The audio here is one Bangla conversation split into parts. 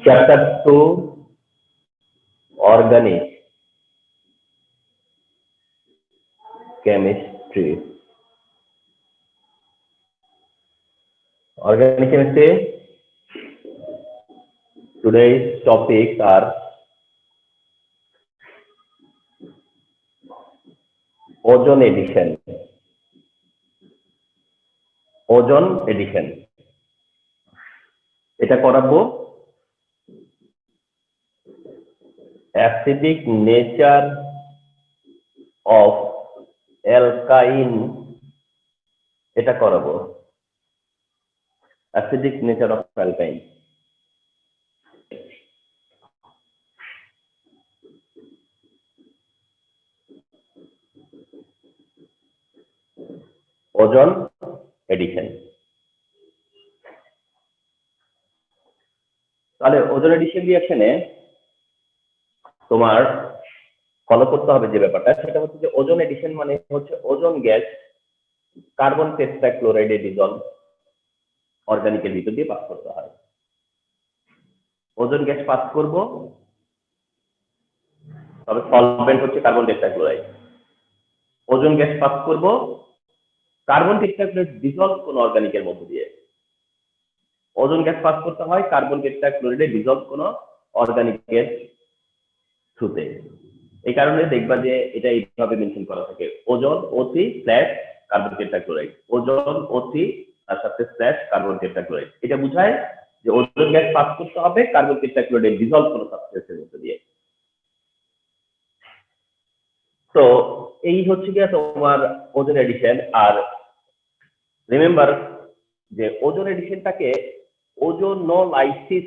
Chapter 2, Organic Chemistry. Organic Chemistry, today's topics are ozone addition. Ozone addition. এটা করাবো acidic nature of alkyne, এটা করাবো acidic nature of alkyne. ওজন এডিশন। তাহলে ওজন এডিশন রিঅ্যাকশনে তোমার ফলো করতে হবে যে ব্যাপারটা, সেটা হচ্ছে যে ওজন এডিশন মানে হচ্ছে ওজন গ্যাস কার্বন টেট্রাক্লোরাইডে ডিজলভ অর্গানিকের ভিতর দিয়ে পাস করতে হয়। ওজন গ্যাস পাস করব, তবে সলভেন্ট হচ্ছে কার্বন টেট্রাক্লোরাইড। ওজন গ্যাস পাস করব, কার্বন টেট্রাক্লোরাইড ডিজলভ কোন অর্গানিকের মধ্যে দিয়ে। ওজন গ্যাস পাস করতে হয় কার্বন টেট্রাক্লোরাইডে ডিজলভ কোন অর্গানিকের থ্রুতে। এই কারণে দেখবা যে এটা এইভাবে মেনশন করা থাকে, ওজন O3 স্ল্যাশ কার্বন টেট্রাক্লোরাইড, ওজন O3 তার সাথে স্ল্যাশ কার্বন টেট্রাক্লোরাইড। এটা বোঝায় যে ওজন গ্যাস পাস করতে হবে কার্বন টেট্রাক্লোরাইডে ডিজলভ কোন সাবস্টেন্সের মধ্যে দিয়ে। তো এই হচ্ছে কি তোমার ওজন এডিশন। আর রিমেম্বার যে ওজন এডিশনটাকে ওজোনোলাইসিস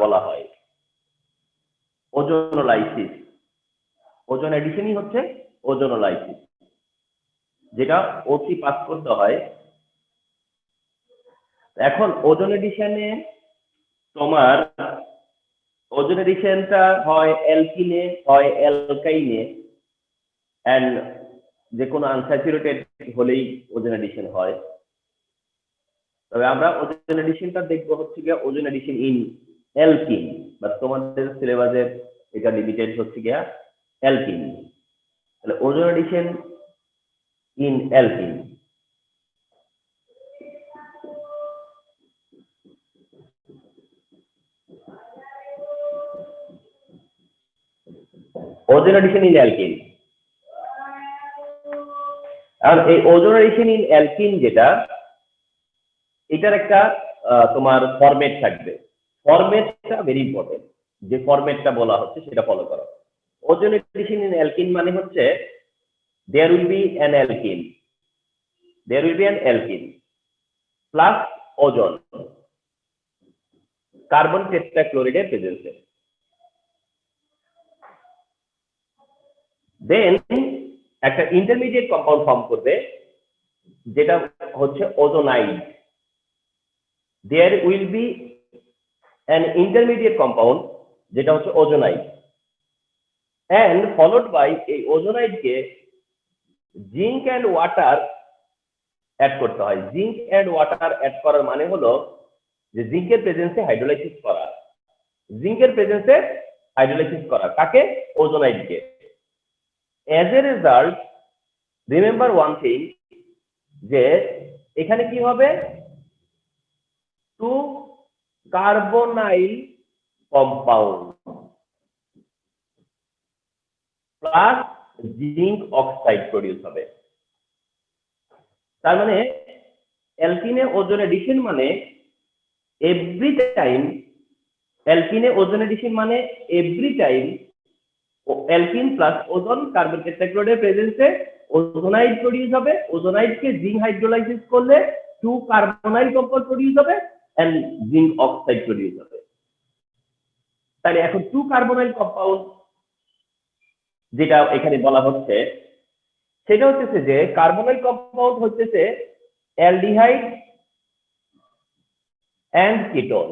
বলা হয়। ওজোনোলাইসিস, ওজন এডিশনই হচ্ছে ওজোনোলাইসিস, যেটা O3 পাস করতে হয়। এখন ওজন এডিশনে তোমার ওজন এডিশনটা হয় অ্যালকিনে হয় অ্যালকাইনে, এন্ড যে কোনো আনস্যাচুরেটেড হলেই ওজন এডিশন হয়। তবে আমরা ওজন এডিশনটা দেখবো হচ্ছে গিয়ে ওজন এডিশন ইন অ্যালকিন, বা তোমাদের সিলেবাসে এটা লিমিটেড হচ্ছে গিয়া অ্যালকিন। তাহলে ওজন এডিশন ইন অ্যালকিন। ওজন এডিশন ইন অ্যালকিন। আর এই ওজন এডিশন ইন অ্যালকিন যেটা, এটার একটা তোমার ফরম্যাট থাকবে। ফরম্যাটটা ভেরি ইম্পর্টেন্ট, যে ফরম্যাটটা বলা হচ্ছে সেটা ফলো করো। ওজন এডিশন ইন অ্যালকিন মানে হচ্ছে there will be an alkene, there will be an alkene plus ozone carbon টেট্রাক্লোরাইডের প্রেজেন্সে। দেন একটা ইন্টারমিডিয়েট কম্পাউন্ড ফর্ম করবে যেটা হচ্ছে ওজোনাইড। there will be an intermediate compound যেটা হচ্ছে ওজোনাইড, and followed by এই ওজোনাইডকে জিঙ্ক এন্ড ওয়াটার অ্যাড করতে হয়। জিঙ্ক এন্ড ওয়াটার অ্যাড করার মানে হলো যে জিঙ্কের প্রেজেন্সে হাইড্রোলাইসিস করা, জিঙ্কের প্রেজেন্সে হাইড্রোলাইসিস করা কাকে? ওজোনাইডকে। As a result remember one thing, যে এখানে কি হবে? 2 carbonyl compound plus zinc oxide produce হবে। তার মানে অ্যালকিনে ওজন এডিশন মানে এভরি টাইম, অ্যালকিনে ওজন এডিশন মানে এভরি টাইম অ্যালকিন প্লাস ওজন কার্বন টেট্রাক্লোরাইডের প্রেজেন্সে ওজোনাইড প্রডিউস হবে। ওজোনাইডকে জিঙ্ক হাইড্রোলাইসিস করলে 2 কার্বনাইল কম্পাউন্ড প্রডিউস হবে এন্ড জিঙ্ক অক্সাইড প্রডিউস হবে। তাহলে এখন 2 কার্বনাইল কম্পাউন্ড যেটা এখানে বলা হচ্ছে সেটা হচ্ছে যে কার্বনাইল কম্পাউন্ড হচ্ছে aldehyde and ketone.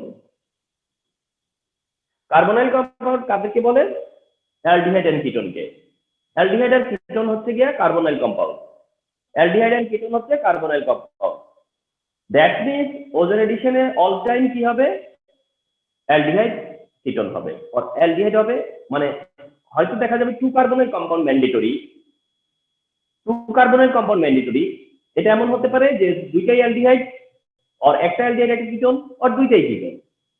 Carbonyl compound কাদেরকে বলে? অ্যালডিহাইড এন্ড কিটোনকে। অ্যালডিহাইড এন্ড কিটোন হচ্ছে গিয়া carbonyl compound, aldehyde and ketone হচ্ছে carbonyl compound. That means ozone এডিশনে অল টাইম কি হবে? অ্যালডিহাইড কিটোন হবে, আর অ্যালডিহাইড হবে মানে হয়তো দেখা যাবে 2 কার্বনের কম্পাউন্ড ম্যান্ডেটরি, 2 কার্বনের কম্পাউন্ড ম্যান্ডেটরি, এটা এমন হতে পারে যে দুইটাই অ্যালডিহাইড আর একটা অ্যালডিহাইড একটা কিটোন আর দুইটাই কিটোন,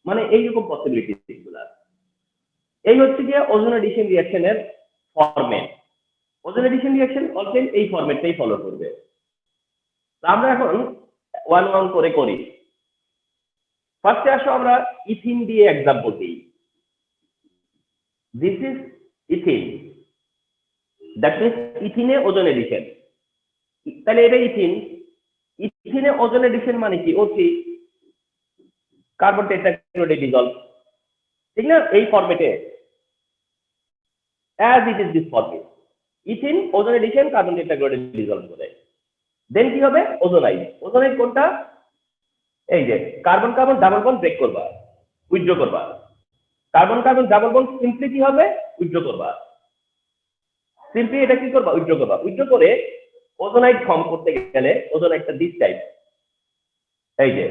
মানে এইরকম পসিবিলিটি গুলো। এই হচ্ছে যে ওজোন এডিশন রিঅ্যাকশনের format. Ozone addition reaction always এই ফরম্যাটটাই ফলো করবে। আমরা এখন ওয়ান ওয়ান করে করি। ফার্স্টে আসো আমরা ইথিন দিয়ে এক্সাম্পল দিই। This is ethene, that means ইথিনে ওজোন এডিশন। তাহলে এটা ইথিন, ইথিনে ওজোন এডিশন মানে কি? O3 কার্বন টেট্রাক্লোরাইড ডিসলভ, ঠিক না? এই ফরম্যাটে as it is this format, ethene ozone addition carbon tetrachloride dissolve করে। দেন কি হবে? ওজোনাইড। ওজোনাইড কোনটা? এই যে carbon carbon double bond break করবা, উইথড্র করবা। Carbon carbon double bond simply কি হবে? উইথড্র করবা। সিম্পলি এটা কি করবা? উইথড্র করবা। উইথড্র করে ওজোনাইড ফর্ম করতে গেলে ওজোনাইডটা দিস টাইপ, এই যে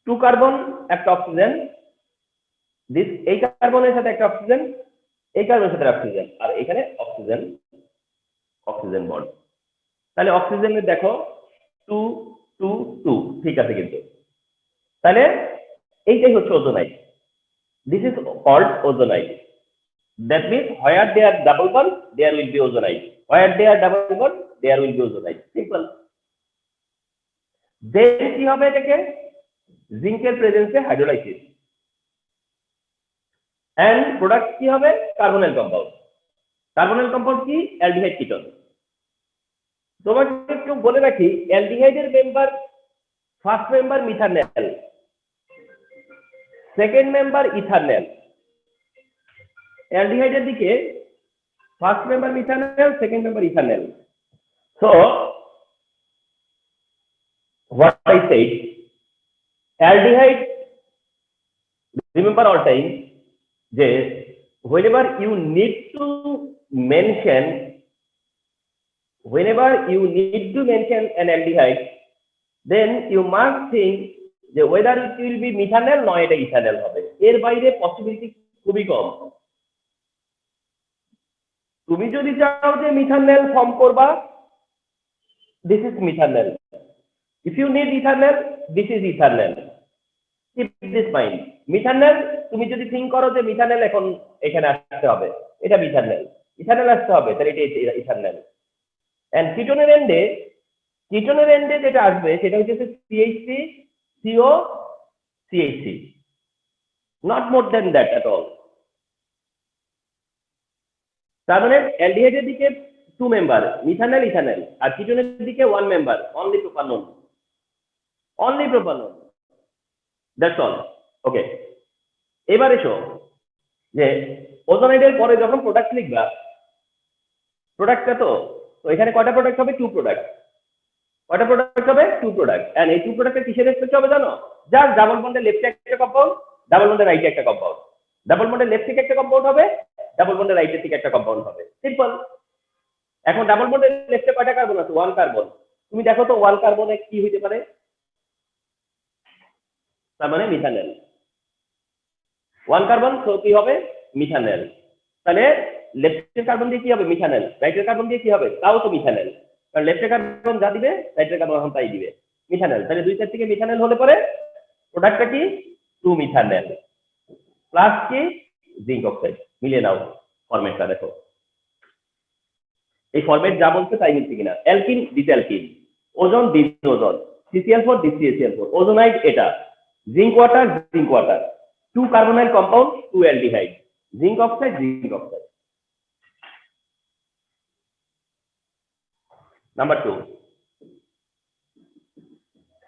2 কার্বন একটা অক্সিজেন, দিস এই কার্বনের সাথে একটা অক্সিজেন, এই কার্বনের সাথে অক্সিজেন, আর এখানে অক্সিজেন অক্সিজেন বন্ড। তাহলে অক্সিজেনের দেখো 2 2 2, ঠিক আছে কিন্তু। তাহলে এইটাই হচ্ছে ozonide. This is called ozonide. That means where they are double bond, there will be ozonide. Where they are double bond, there will be ozonide. Simple. Then কি হবে এটাকে? জিঙ্কের প্রেজেন্সে হাইড্রোলাইসিস, এন্ড প্রোডাক্ট কি হবে? Carbonyl compound. কার্বনাইল কম্পাউন্ড কি? Aldehyde ketone. তোমাকে একটু বলে রাখি, অ্যালডিহাইডের member, first member methanal, second member ethanal. অ্যালডিহাইডের দিকে first member methanal, second member ethanal. So what I said, aldehyde, remember all time যে whenever you need to mention an aldehyde, then you must think যে whether it will be methanol নয় এটা ইথানল হবে। এর বাইরে পসিবিলিটি খুবই কম। তুমি যদি চাও যে মিথানল ফর্ম করবা, this is methanol. If you need ethanol, this is ethanol. Keep this mind. Methanol, তুমি যদি থিঙ্ক করো যে মিথানল এখন এখানে আসতে হবে, এটা মিথানল, ইথানল আসতে হবে, তাহলে এটা ইথানল। এন্ড কিটোনের এন্ডে যেটা আসবে সেটা হচ্ছে CH3 CO CH3, not more than that at all. তার মানে অ্যালডিহাইডের দিকে 2 মেম্বার মিথানল ইথানল, আর কিটোনের দিকে 1 member only propanol, only propanol. That's all. Okay. এবার এসো যে ওজোনাইডের পরে যখন প্রোডাক্ট লিখবা, প্রোডাক্টটা তো এখানে কয়টা প্রোডাক্ট হবে? 2 প্রোডাক্ট। কয়টা প্রোডাক্ট হবে? 2 প্রোডাক্ট। এন্ড এই 2 প্রোডাক্টের কিসের রেসপেক্ট হবে জানো? জাস্ট ডাবল বন্ডের লেফটে একটা কম্পাউন্ড, ডাবল বন্ডের রাইটে একটা কম্পাউন্ড। ডাবল বন্ডের লেফট থেকে একটা কম্পাউন্ড হবে, ডাবল বন্ডের রাইট থেকে একটা কম্পাউন্ড হবে। সিম্পল। এখন ডাবল বন্ডের লেফটে কয়টা কার্বন আছে? 1 কার্বন। তুমি দেখো তো 1 কার্বনে কি হইতে পারে? তার মানে মিথানল। 1 কার্বন, তো কি হবে? মিথানল। তাহলে লেফটের কার্বন দিয়ে কি হবে? মিথানল। রাইটের কার্বন দিয়ে কি হবে? তাও তো মিথানল। কারণ লেফটের কার্বন যা দিবে, রাইটের কার্বন এখন তাই দিবে, মিথানল। তাহলে দুই সাইড থেকে মিথানল হলে পরে প্রোডাক্টটা কি? 2 মিথানল প্লাস কি? Zinc oxide. মিলিয়ে নাও ফরম্যাটটা দেখো। এই ফরম্যাট যা বলছে তাই মিলছে কিনা? অ্যালকিন ডিসঅ্যালকিন, ওজন ডিসওজন, CCl4 DCHCl4, ওজোনাইড এটা, zinc water 2 carbonyl compound 2 aldehyde, zinc oxide. Number 2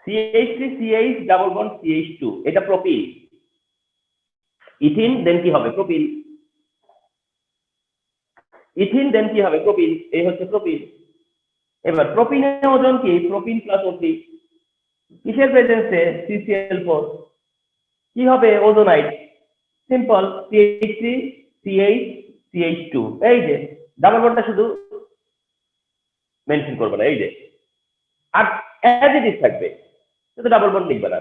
CH3 CH double bond CH2, এটা প্রোপিন। ইথিন দেন কি হবে? প্রোপিন। ইথিন দেন কি হবে? প্রোপিন। এই হচ্ছে প্রোপিন। এবার প্রোপিনের ওজন কি? প্রোপিন প্লাস O3, কিসের প্রেজেন্সে? CCl4, কি হবে? ওজোনাইড। সিম্পল, CH3 CH CH2, এই যে ডাবল বন্ডটা শুধু মেনশন করবে না, এই যে, আর অ্যাজ ইট ইজ থাকবে, শুধু ডাবল বন্ড লিখবে না।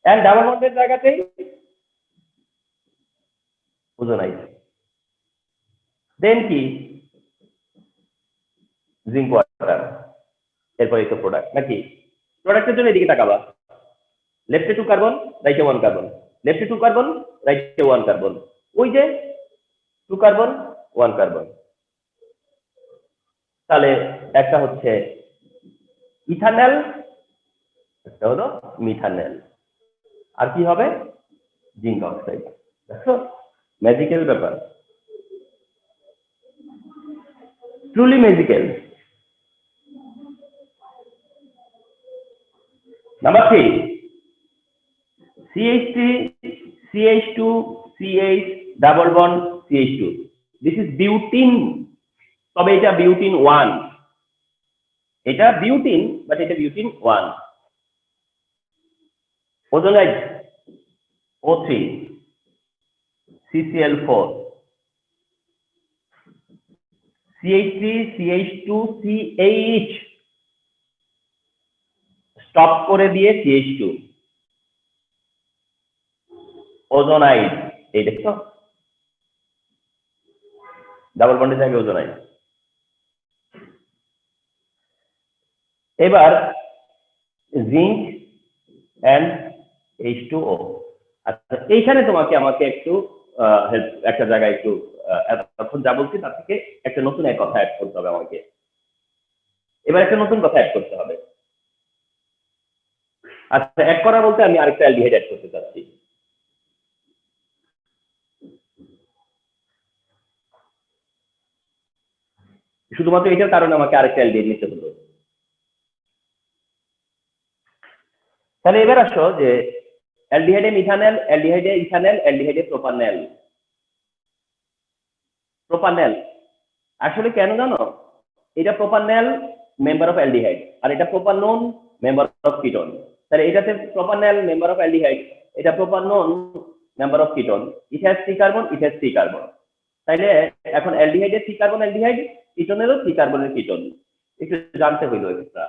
এন্ড ডাবল বন্ডের জায়গাতেই ওজোনাইড। দেন কি জিঙ্ক ওয়াটার, এরপরে তো প্রোডাক্ট নাকি? প্রোডাক্টের জন্য এদিকে তাকাবা, লেফটে 2 কার্বন, রাইটে 1 কার্বন, লেফটে 2 কার্বন, রাইটে 1 কার্বন, ওই যে 2 কার্বন 1 কার্বন। তাহলে একটা হচ্ছে ইথানল, একটা হলো মিথানল, আর কি হবে? Zinc oxide. দেখো ম্যাজিক্যাল ব্যাপার, truly magical. Number 3, CH3 CH2 CH double bond CH2, this is butene. তবে এটা বিউটিন 1, এটা বিউটিন, বাট এটা butene 1। ওজোনাইড O3 CCl4, CH3 CH2 CH, stop করে দিয়ে CH2, ওজোনাইড। এই দেখছো ডাবল বন্ডে থাকে ওজোনাইড। এবার জিঙ্ক এন্ড H2O। আচ্ছা এইখানে তোমাকে আমাকে একটু একটা জায়গায় একটু এখন যা বলছি তার থেকে একটা নতুন এক কথা অ্যাড করতে হবে আমাকে। এবার একটা নতুন কথা অ্যাড করতে হবে। আচ্ছা অ্যাড করা বলতে আমি আরেকটা অ্যালডিহাইড অ্যাড করতে চাচ্ছি। শুধুমাত্র এটার কারণে আমাকে আরেকটা অ্যালডিহাইড নিতে হলো। তাহলে এবার আসো যে অ্যালডিহাইডে মিথানল, অ্যালডিহাইডে ইথানল, অ্যালডিহাইডে প্রোপানল। প্রোপানল আসলে কেন জানো? এটা প্রোপানল মেম্বার অফ অ্যালডিহাইড, আর এটা প্রোপানন মেম্বার অফ কিটোন। তাহলে এটাতে প্রোপানল মেম্বার অফ অ্যালডিহাইড, এটা propanone member of ketone. It has 3 carbon, it has 3 carbon. তাইলে এখন অ্যালডিহাইডের 3 কার্বন অ্যালডিহাইড, কিটোনেরও 3 কার্বনের কিটোন। একটু জানতে হইলো এটা।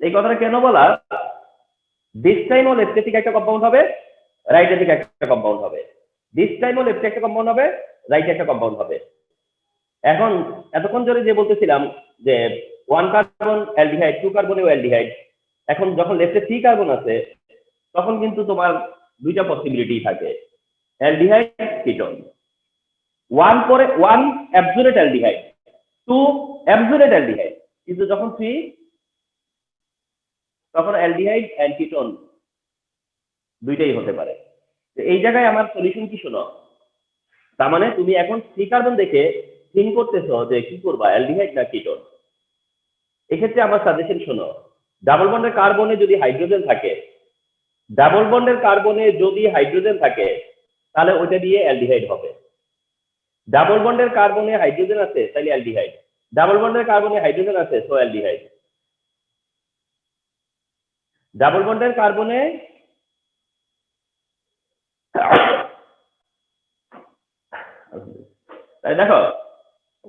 এই কথাটা কেন বলা? দিস টাইম ও লেফটে থেকে একটা কম্পাউন্ড হবে, রাইটে থেকে একটা কম্পাউন্ড হবে। দিস টাইম ও লেফটে একটা কম্পাউন্ড হবে, রাইটে একটা কম্পাউন্ড হবে। এখন এতক্ষণ ধরে যে বলতেছিলাম যে 1 কার্বন অ্যালডিহাইড, 2 কার্বনেও অ্যালডিহাইড, এখন যখন লেফটে 3 কার্বন আছে তখন কিন্তু তোমার দুইটা পসিবিলিটি থাকে, অ্যালডিহাইড কিটোন। 1 পরে 1 অ্যাবসোলিউট অ্যালডিহাইড, 2 অ্যাবসোলিউট অ্যালডিহাইড, কিন্তু যখন 3 তখন অ্যালডিহাইড এন্ড কিটোন দুইটাই হতে পারে। তো এই জায়গায় আমার সলিউশন কি শোনো, তার মানে তুমি এখন 3 কার্বন দেখে থিঙ্ক করতেছো যে কি করবা, অ্যালডিহাইড না কিটোন। এক্ষেত্রে আমার সাজেশন শোনো, ডাবল বন্ডের কার্বনে যদি হাইড্রোজেন থাকে, ডাবল বন্ডের কার্বনে যদি হাইড্রোজেন থাকে তাহলে ওইটা দিয়ে অ্যালডিহাইড হবে। ডাবল বন্ডের কার্বনে হাইড্রোজেন আছে তাহলে অ্যালডিহাইড, ডাবল বন্ডের কার্বনে হাইড্রোজেন আছে সো অ্যালডিহাইড। ডাবল বন্ডের কার্বনে তাই দেখো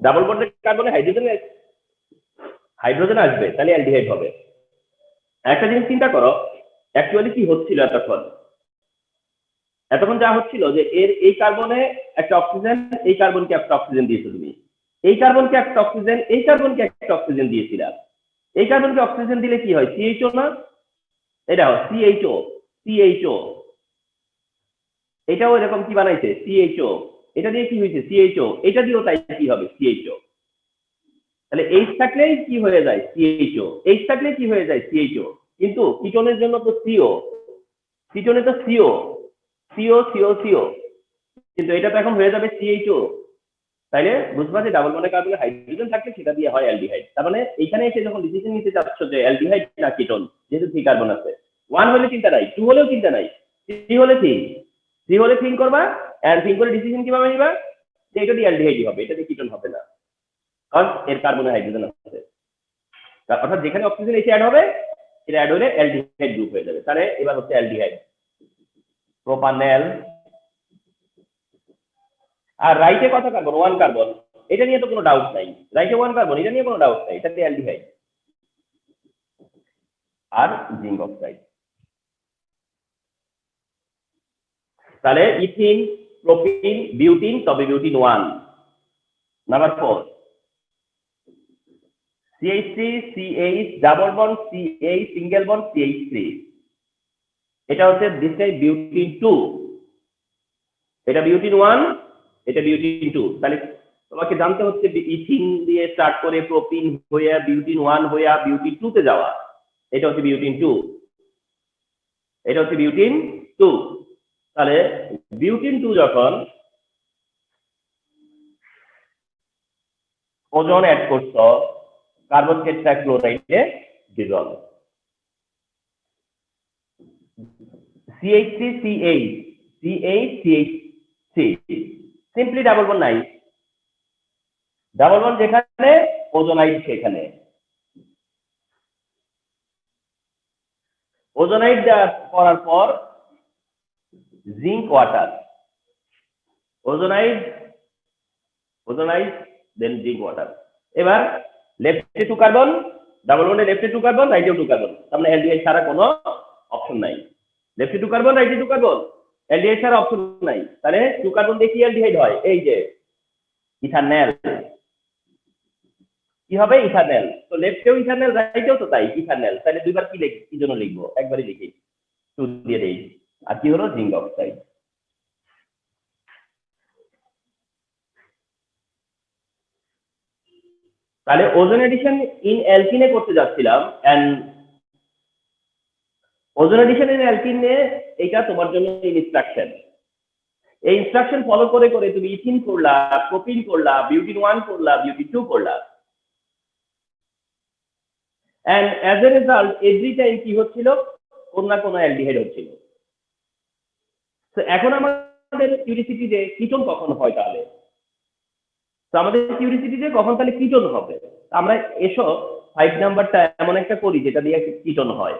ডাবল বন্ডের কার্বনে হাইড্রোজেন আসবে তাহলে অ্যালডিহাইড হবে। একটা জিনিস চিন্তা করো, অ্যাকচুয়ালি কি হচ্ছিল এতক্ষণ যা হচ্ছিল যে এর এই কার্বনে একটা অক্সিজেন, এই কার্বনকে একটা অক্সিজেন দিয়েছো তুমি, এই কার্বনকে একটা অক্সিজেন, এই কার্বনকে একটা অক্সিজেন দিয়েছিলাম। এই কার্বনকে অক্সিজেন দিলে কি হয়? সিএইচও না? এটা সিএইচও, সিএইচও। এটাও এরকম কি বানাইছে? সিএইচও। এটা দিয়ে কি হয়েছে? সিএইচও। এটা দিয়েও তাই কি হবে? সিএইচও। তাহলে এইচ থাকলেই কি হয়ে যায়? সিএইচও। এইচ থাকলে কি হয়ে যায়? সিএইচও। কিন্তু কিটোনের জন্য তো সিও, কিটোনে তো সিও, সিও সিও সিও, কিন্তু এটা তো এখন হয়ে যাবে সিএইচও। তাইলে বুঝবা যে ডাবল বন্ডের কার্বনে হাইড্রোজেন থাকলে সেটা দিয়ে হয় অ্যালডিহাইড। তার মানে এইখানে এসে যখন ডিসিশন নিতে চাচ্ছ যে অ্যালডিহাইড না কিটোন, যেহেতু 3 কার্বন আছে, 1 হলে চিন্তা নাই, 2 হলেও চিন্তা নাই, 3 হলে থিঙ্ক করবা, এন্ড থিঙ্ক করে ডিসিশন কিভাবে নিবা যে এটা দিয়ে অ্যালডিহাইড হবে, এটা দিয়ে কিটোন হবে না, কারণ এর কার্বনে হাইড্রোজেন আছে। অর্থাৎ যেখানে অক্সিজেন এসে অ্যাড হবে, এটা অ্যাড হলে অ্যালডিহাইড গ্রুপ হয়ে যাবে। তাহলে এবার হচ্ছে অ্যালডিহাইড প্রোপানল। আর রাইটে কত কার্বন? 1 কার্বন, এটা নিয়ে তো কোনো ডাউট নাই, রাইটে 1 কার্বন, এটা নিয়ে কোনো ডাউট নাই, এটা অ্যালডিহাইড আর জিঙ্ক অক্সাইড। তাহলে ইথিন, প্রোপিন, বিউটিন, তবে butene 1। Number 4 CH3 CH double bond CH single bond CH3, এটা হচ্ছে দিস টাইপ বিউটিন 2, এটা বিউটিন 1, এটা বিউটিন 2। তাহলে তোমাকে জানতে হচ্ছে ইথিন দিয়ে স্টার্ট করে প্রোপিন হয়ে বিউটিন 1 হয়ে বিউটিন 2 তে যাওয়া, এটা হচ্ছে বিউটিন 2, এটা হচ্ছে বিউটিন 2। তাহলে বিউটিন 2 যখন ওজন অ্যাড করছ কার্বন টেট্রাক্লোরাইডে dissolve, CH3 CH CH CH3 simply double bond নাই, ডাবল বন্ড যেখানে ওজোনাইড সেখানে, ওজোনাইড করার পর zinc water, ozonide then zinc water. এবার লেফটে 2 কার্বন, ডাবল বন্ডে লেফটে 2 কার্বন, রাইটে 2 কার্বন, তার মানে অ্যালডিহাইড ছাড়া কোনো অপশন নাই। লেফটে 2 কার্বন, রাইটে 2 কার্বন, অ্যালডিহাইড ছাড়া অপশন নাই। তাহলে 2 কার্বন দিয়ে কি অ্যালডিহাইড হয়? এই যে ইথানল, কি হবে? ইথানল। তো লেফটেও ইথানল, রাইটেও তো তাই ইথানল। তাহলে দুইবার কি জন্য লিখবো? একবারই লিখি, 2 দিয়ে দেই। আর কি হলো? Zinc oxide. তাহলে ওজোন এডিশন ইন অ্যালকিনে করতে যাচ্ছিলাম, এন্ড ওজোন এডিশন ইন অ্যালকিনে এটা তোমার জন্য ইনস্ট্রাকশন। এই ইনস্ট্রাকশন ফলো করে করে তুমি ইথিন করলা, প্রোপিন করলা, বিউটিন 1 করলা, বিউটিন 2 করলা, and as a result every time কি হচ্ছিল? কোন না কোন অ্যালডিহাইড হচ্ছিল। তো এখন আমাদের কিউরিসিটি যে কিটোন কখন হয়, তাহলে তো আমাদের কিউরিসিটি যে কখন তাহলে কিটোন হবে, আমরা এসো 5 নাম্বারটা এমন একটা করি যেটা দিয়ে কিটোন হয়।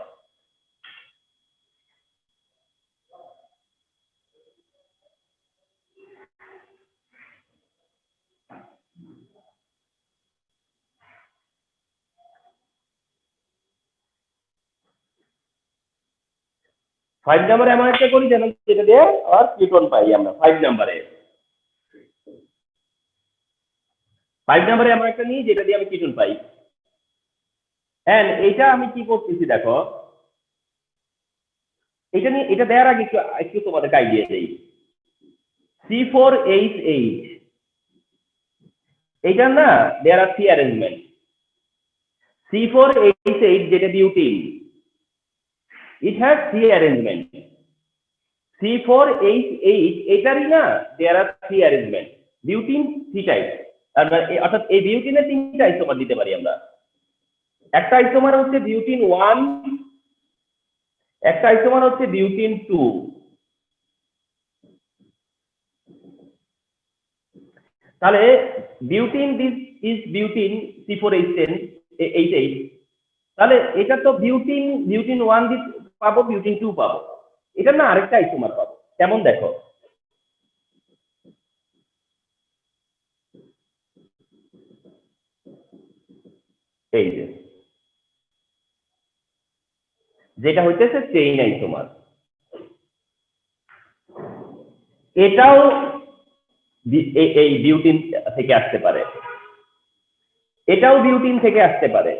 ফাইভ নাম্বারে এমন একটা করি যেন যেটা দিয়ে আর কিটোন পাই আমরা। 5 নাম্বারে এমন একটা নিই যেটা দিয়ে আমি কিটোন পাই। এন্ড এটা আমি কি করতেছি দেখো, এটা নিয়ে এটা দেওয়ার আগে একটু তোমাদের আইডিয়া দেই। C4H8 এটা না, দেয়ার আর 3 অ্যারেঞ্জমেন্ট। C4H8 যেটা butene, it has 3 arrangement. C4H8 এটারই না, দেয়ার আর 3 অ্যারেঞ্জমেন্ট। বিউটিন 3 টাইপ, অর্থাৎ এই বিউটিনের 3টা আইসোমার দিতে পারি আমরা। একটা আইসোমার হচ্ছে বিউটিন 1, একটা আইসোমার হচ্ছে বিউটিন 2। তাহলে butene this is butene C4H8, তাহলে এটা তো বিউটিন 1 দিস পাবো, বিউটিন 2 পাবো, এটা না আরেকটা আইসোমার পাবো। কেমন দেখো, এই যে যেটা হইতেছে চেইন আইসোমার, এটাও এই বিউটিন থেকে আসতে পারে, এটাও বিউটিন থেকে আসতে পারে।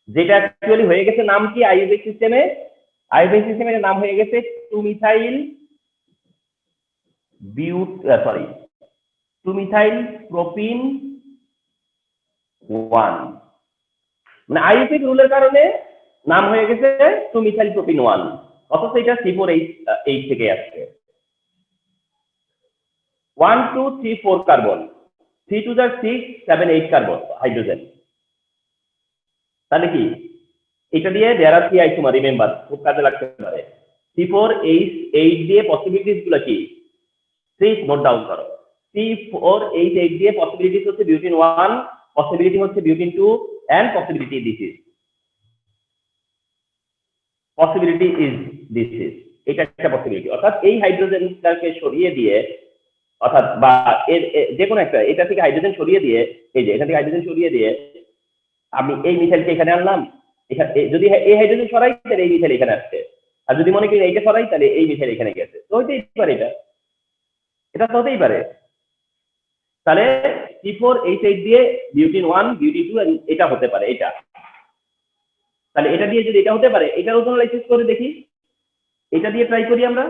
যেটা অ্যাকচুয়ালি হয়ে গেছে নাম কি আইইউএক সিস্টেমে? আইইউএক সিস্টেমের নাম হয়ে গেছে 2-মিথাইল প্রোপিন 1। মানে আইইউএক রুলের কারণে নাম হয়ে গেছে 2-মিথাইল প্রোপিন 1, অথচ এটা C4H8 থেকে আসছে। 1 2 3 4 কার্বন, 3 2 6 7 8 কার্বন হাইড্রোজেন। তাহলে কি এটা দিয়ে দেয়ার আর 3 আইসোমার, রিমেম্বার, খুব কাজে লাগতে পারে। C4H8 দিয়ে পসিবিলিটিস গুলো কি? প্লিজ নোট ডাউন করো। C4H8 দিয়ে পসিবিলিটিস হচ্ছে বিউটিন 1, পসিবিলিটি হচ্ছে butene 2, and possibility this is এটা একটা পসিবিলিটি। অর্থাৎ এই হাইড্রোজেনটাকে সরিয়ে দিয়ে, অর্থাৎ বা এর যে কোনো একটা এটা থেকে হাইড্রোজেন সরিয়ে দিয়ে, এই যে এখান থেকে হাইড্রোজেন সরিয়ে দিয়ে আমি এই মিথাইলকে এখানে আনলাম, এখানে যদি এই হাইড্রোজেন সরাই তাহলে এই মিথাইল এখানে আসছে। আর যদি মনে করি এইটা সরাই তাহলে এই মিথাইল এখানে গেছে, তো হইতেই পারে এটা তো হতেই পারে। তাহলে C4H8 দিয়ে বিউটিন 1 বিউটিন 2 এটা হতে পারে এটা। তাহলে এটা দিয়ে যদি এটা হতে পারে, এটার ওজোনালাইসিস করে দেখি, এটা দিয়ে ট্রাই করি আমরা।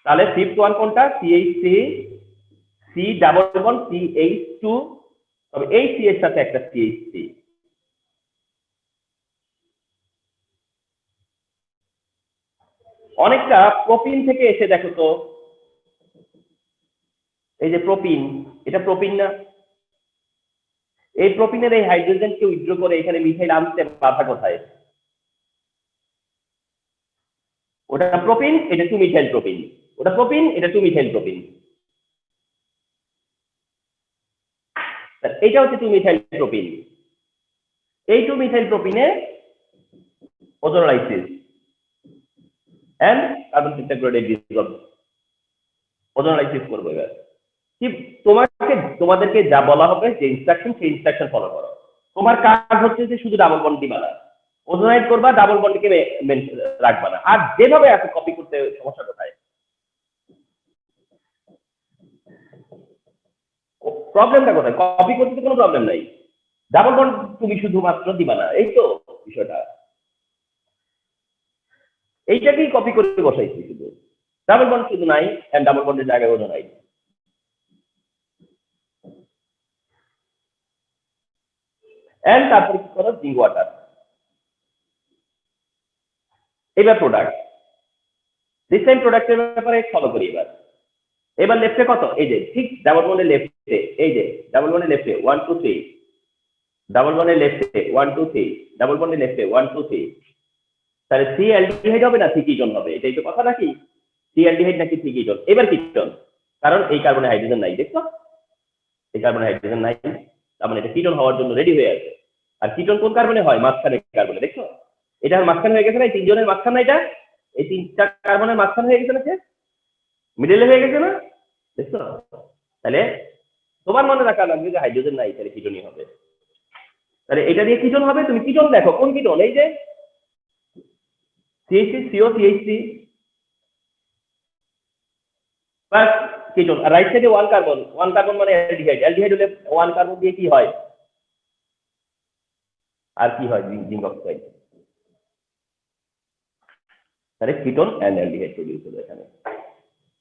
তাহলে ফিফথ ওয়ান কোনটা? CH3 C double bond CH2, তবে এই C এর সাথে একটা CH3। অনেকটা প্রোপিন থেকে এসে দেখো তো, এই যে প্রোপিন, এটা প্রোপিন না? এই প্রোপিনের এই হাইড্রোজেনকে উইথড্র করে এখানে মিথাইল আনতে বাধা কোথায়? ওটা প্রোপিন, এটা 2 মিথাইল প্রোপিন, ওটা প্রোপিন, এটা 2 মিথাইল প্রোপিন, এইটা হচ্ছে 2 মিথাইল প্রোপিন। এই 2 মিথাইল প্রোপিনে ozonolysis and carbon tetrachloride dissolve, ozonolysis করবো। এবার কি তোমাদেরকে যা বলা হবে যে ইনস্ট্রাকশন, সেই ইনস্ট্রাকশন ফলো করো। তোমার কাজ হচ্ছে যে শুধু ডাবল বন্ড দিবা না, ওজোনাইড করবা, ডাবল বন্ডকে রাখবা না। আর যেভাবে আছে কপি করতে সমস্যা কোথায়? প্রবলেমটা কোথায়? কপি করতে কোনো প্রবলেম নাই, ডাবল বন্ড তুমি শুধুমাত্র দিবা না, এই তো বিষয়টা। এইটাকেই কপি করে বসাইছি, শুধু ডাবল বন্ড শুধু নাই, এন্ড ডাবল বন্ডের জায়গায় ওজোনাইড। এন্ড তারপরে কি করো? Zinc water. এবার প্রোডাক্ট, দিস টাইম প্রোডাক্টের ব্যাপারে ফলো করি। এবার লেফটে কত? এই যে ঠিক ডাবল বন্ডের লেফটে, এই যে ডাবল বন্ডের লেফটে 1 2 3, ডাবল বন্ডের লেফটে 1 2 3, ডাবল বন্ডের লেফটে 1 2 3। তাহলে সি অ্যালডিহাইড হবে না সি কিটোন হবে? এটাই তো কথা নাকি? সি অ্যালডিহাইড নাকি সি কিটোন? এবার কিটোন, কারণ এই কার্বনে হাইড্রোজেন নাই, দেখছো? এই কার্বনে হাইড্রোজেন নাই, তার মানে এটা কিটোন হওয়ার জন্য রেডি হয়ে আছে। আর কিটোন কোন কার্বনে হয়? মাঝখানে কার্বনে, দেখছো? এটার মাঝখানে হয়ে গেছে না? এই তিনজনের মাঝখানে, এটা এই তিনটা কার্বনের মাঝখানে হয়ে গেছে না? মিডলে হয়ে গেছে না? দেখছো? তাহলে তোমার মনে রাখা লাগবে যে হাইড্রোজেন নাই, তাহলে কিটোনই হবে। তাহলে এটা দিয়ে কিটোন হবে। তুমি কিটোন দেখো, কোন কিটোন? এই যে CH3CO CH3 প্লাস কিটোন, আর রাইট সাইডে 1 কার্বন, 1 কার্বন মানে অ্যালডিহাইড। অ্যালডিহাইড হলে 1 কার্বন দিয়ে কি হয়? আর কি হয়? Zinc oxide. তাহলে কিটোন এন্ড অ্যালডিহাইড প্রডিউস হলো এখানে,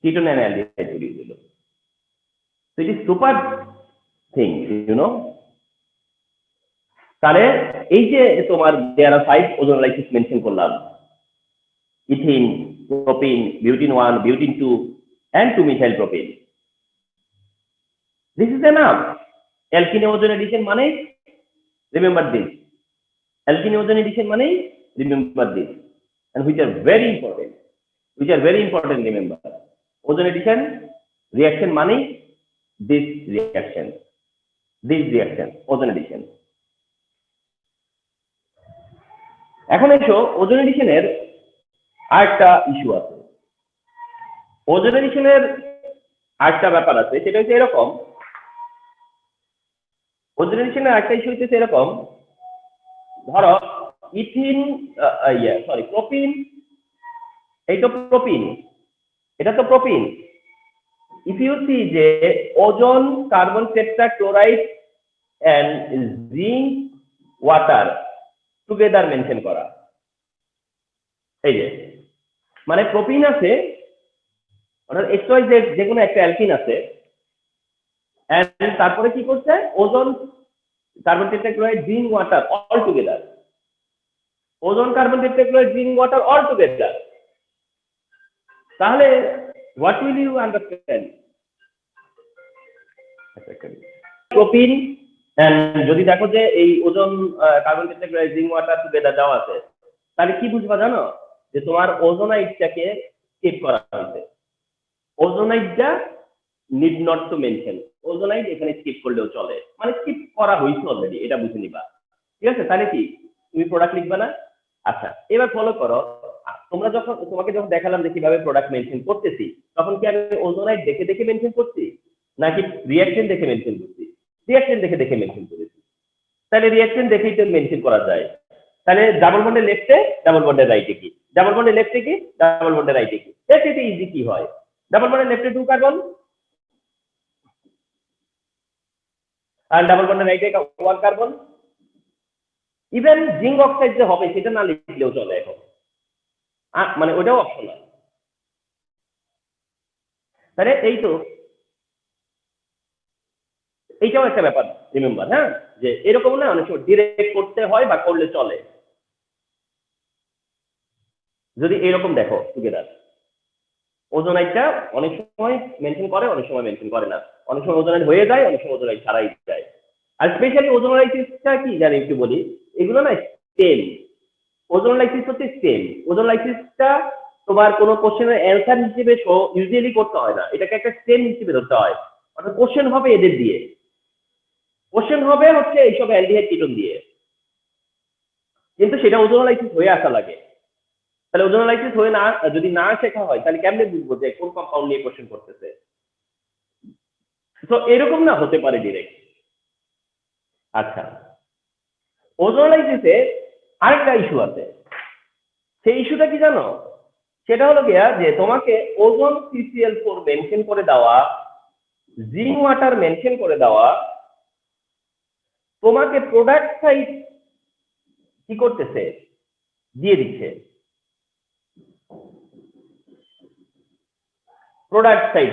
কিটোন এন্ড অ্যালডিহাইড প্রডিউস হলো। So it is super thing, you know. তাহলে এই যে তোমার there are 5 ওজোনালাইসিস মেনশন করলাম, ethene, propene, butene 1, butene 2 and 2 methyl propane. This is enough. Alkene ozone addition মানে, remember this, alkene ozone addition মানে, remember this, and which are very important, remember. Ozone addition reaction মানে this reaction, ozone addition. এখন এসো ওজোন এডিশনের আরেকটা ইস্যু আছে। ওজোন এডিশনের আরেকটা ব্যাপার আছে, সেটা হচ্ছে এরকম। ওজোন এডিশনের আরেকটা ইস্যু হচ্ছে এরকম, ধরো ইথিন, প্রোপিন, এই তো প্রোপিন, এটা তো প্রোপিন। ইফ ইউ সি যে ozone, carbon tetrachloride and zinc water together mention করা, এই যে মানে প্রোপিন আছে, অর্থাৎ XYZ যে কোনো একটা অ্যালকিন আছে, এন্ড তারপরে কি করছে? Ozone, carbon tetrachloride, zinc water all together, ozone, carbon tetrachloride, zinc water all together. তাহলে what will you understand? Propene, যদি দেখো যে এই ozone, carbon tetrachloride, zinc water together দেওয়া আছে, তাহলে কি বুঝবা জানো? যে তোমার ওজোনাইডটাকে স্কিপ করা হয়েছে। ওজোনাইডটা নিড নট টু মেনশন, ওজোনাইড এখানে স্কিপ করলেও চলে, মানে স্কিপ করা হয়েছে অলরেডি, এটা বুঝে নিবা। ঠিক আছে? তাহলে কি তুমি প্রোডাক্ট লিখবা না? আচ্ছা, এবার ফলো করো। তোমাকে যখন দেখালাম যে কিভাবে প্রোডাক্ট মেনশন করতেছি, তখন কি আমি ওজোনাইড দেখে দেখে মেনশন করছি নাকি রিঅ্যাকশন দেখে মেনশন করছি? রিঅ্যাকশন দেখে দেখে মেনশন করেছি। তাহলে রিঅ্যাকশন দেখেই তো মেনশন করা যায়। তাহলে ডাবল বন্ডের লেফটে, ডাবল বন্ডের রাইটে কি, ডাবল বন্ডের লেফটে কি, ডাবল বন্ডের রাইটে কি, এর থেকে ইজি কি হয়? ডাবল বন্ডের লেফটে 2 কার্বন আর ডাবল বন্ডের রাইটে 1 কার্বন। ইভেন জিঙ্ক অক্সাইড যে হবে সেটা না লিখলেও চলে এখন, মানে ওটাও অপশনাল। তাহলে এই তো এইটাও একটা ব্যাপার রিমেম্বার, হ্যাঁ, যে এরকম না অনেক সময় ডিরেক্ট করতে হয় বা করলে চলে। যদি এরকম দেখো টুগেদার, ওজোনাইটটা অনেক সময় মেনশন করে, অনেক সময় মেনশন করে না, অনেক সময় ওজোনাইট হয়ে যায়, অনেক সময় ওজোনাইট ছাড়াই যায়। আর স্পেশালি ওজোনাইটিসটা কি জানি একটু বলি, এগুলো না স্টেম, ওজোনাইটিস হচ্ছে স্টেম। ওজোনাইটিসটা তোমার কোনো কোশ্চেনের অ্যান্সার হিসেবে ইউজুয়ালি করতে হয় না, এটাকে একটা স্টেম হিসেবে ধরতে হয়। অর্থাৎ কোশ্চেন হবে এদের দিয়ে, কোশ্চেন হবে হচ্ছে এইসব অ্যালডিহাইড কিটোন দিয়ে, কিন্তু সেটা ওজোনাইটিস হয়ে আসা লাগে। তাহলে ওজোনাইটিস হয়ে না যদি না শেখা হয় তাহলে কেমনে বুঝবো যে কোন কম্পাউন্ড নিয়ে কোশ্চেন করতেছে? তো এরকম না হতে পারে ডিরেক্ট। আচ্ছা, ওজোনাইটিসে আরেকটা ইস্যু আছে, সেই ইস্যুটা কি জানো? সেটা হলো গিয়া যে তোমাকে ওজোন CCl4 মেনশন করে দেওয়া, জিঙ্ক ওয়াটার মেনশন করে দেওয়া, তোমাকে প্রোডাক্ট সাইড কি করতেছে দিয়ে দিচ্ছে, প্রোডাক্ট সাইড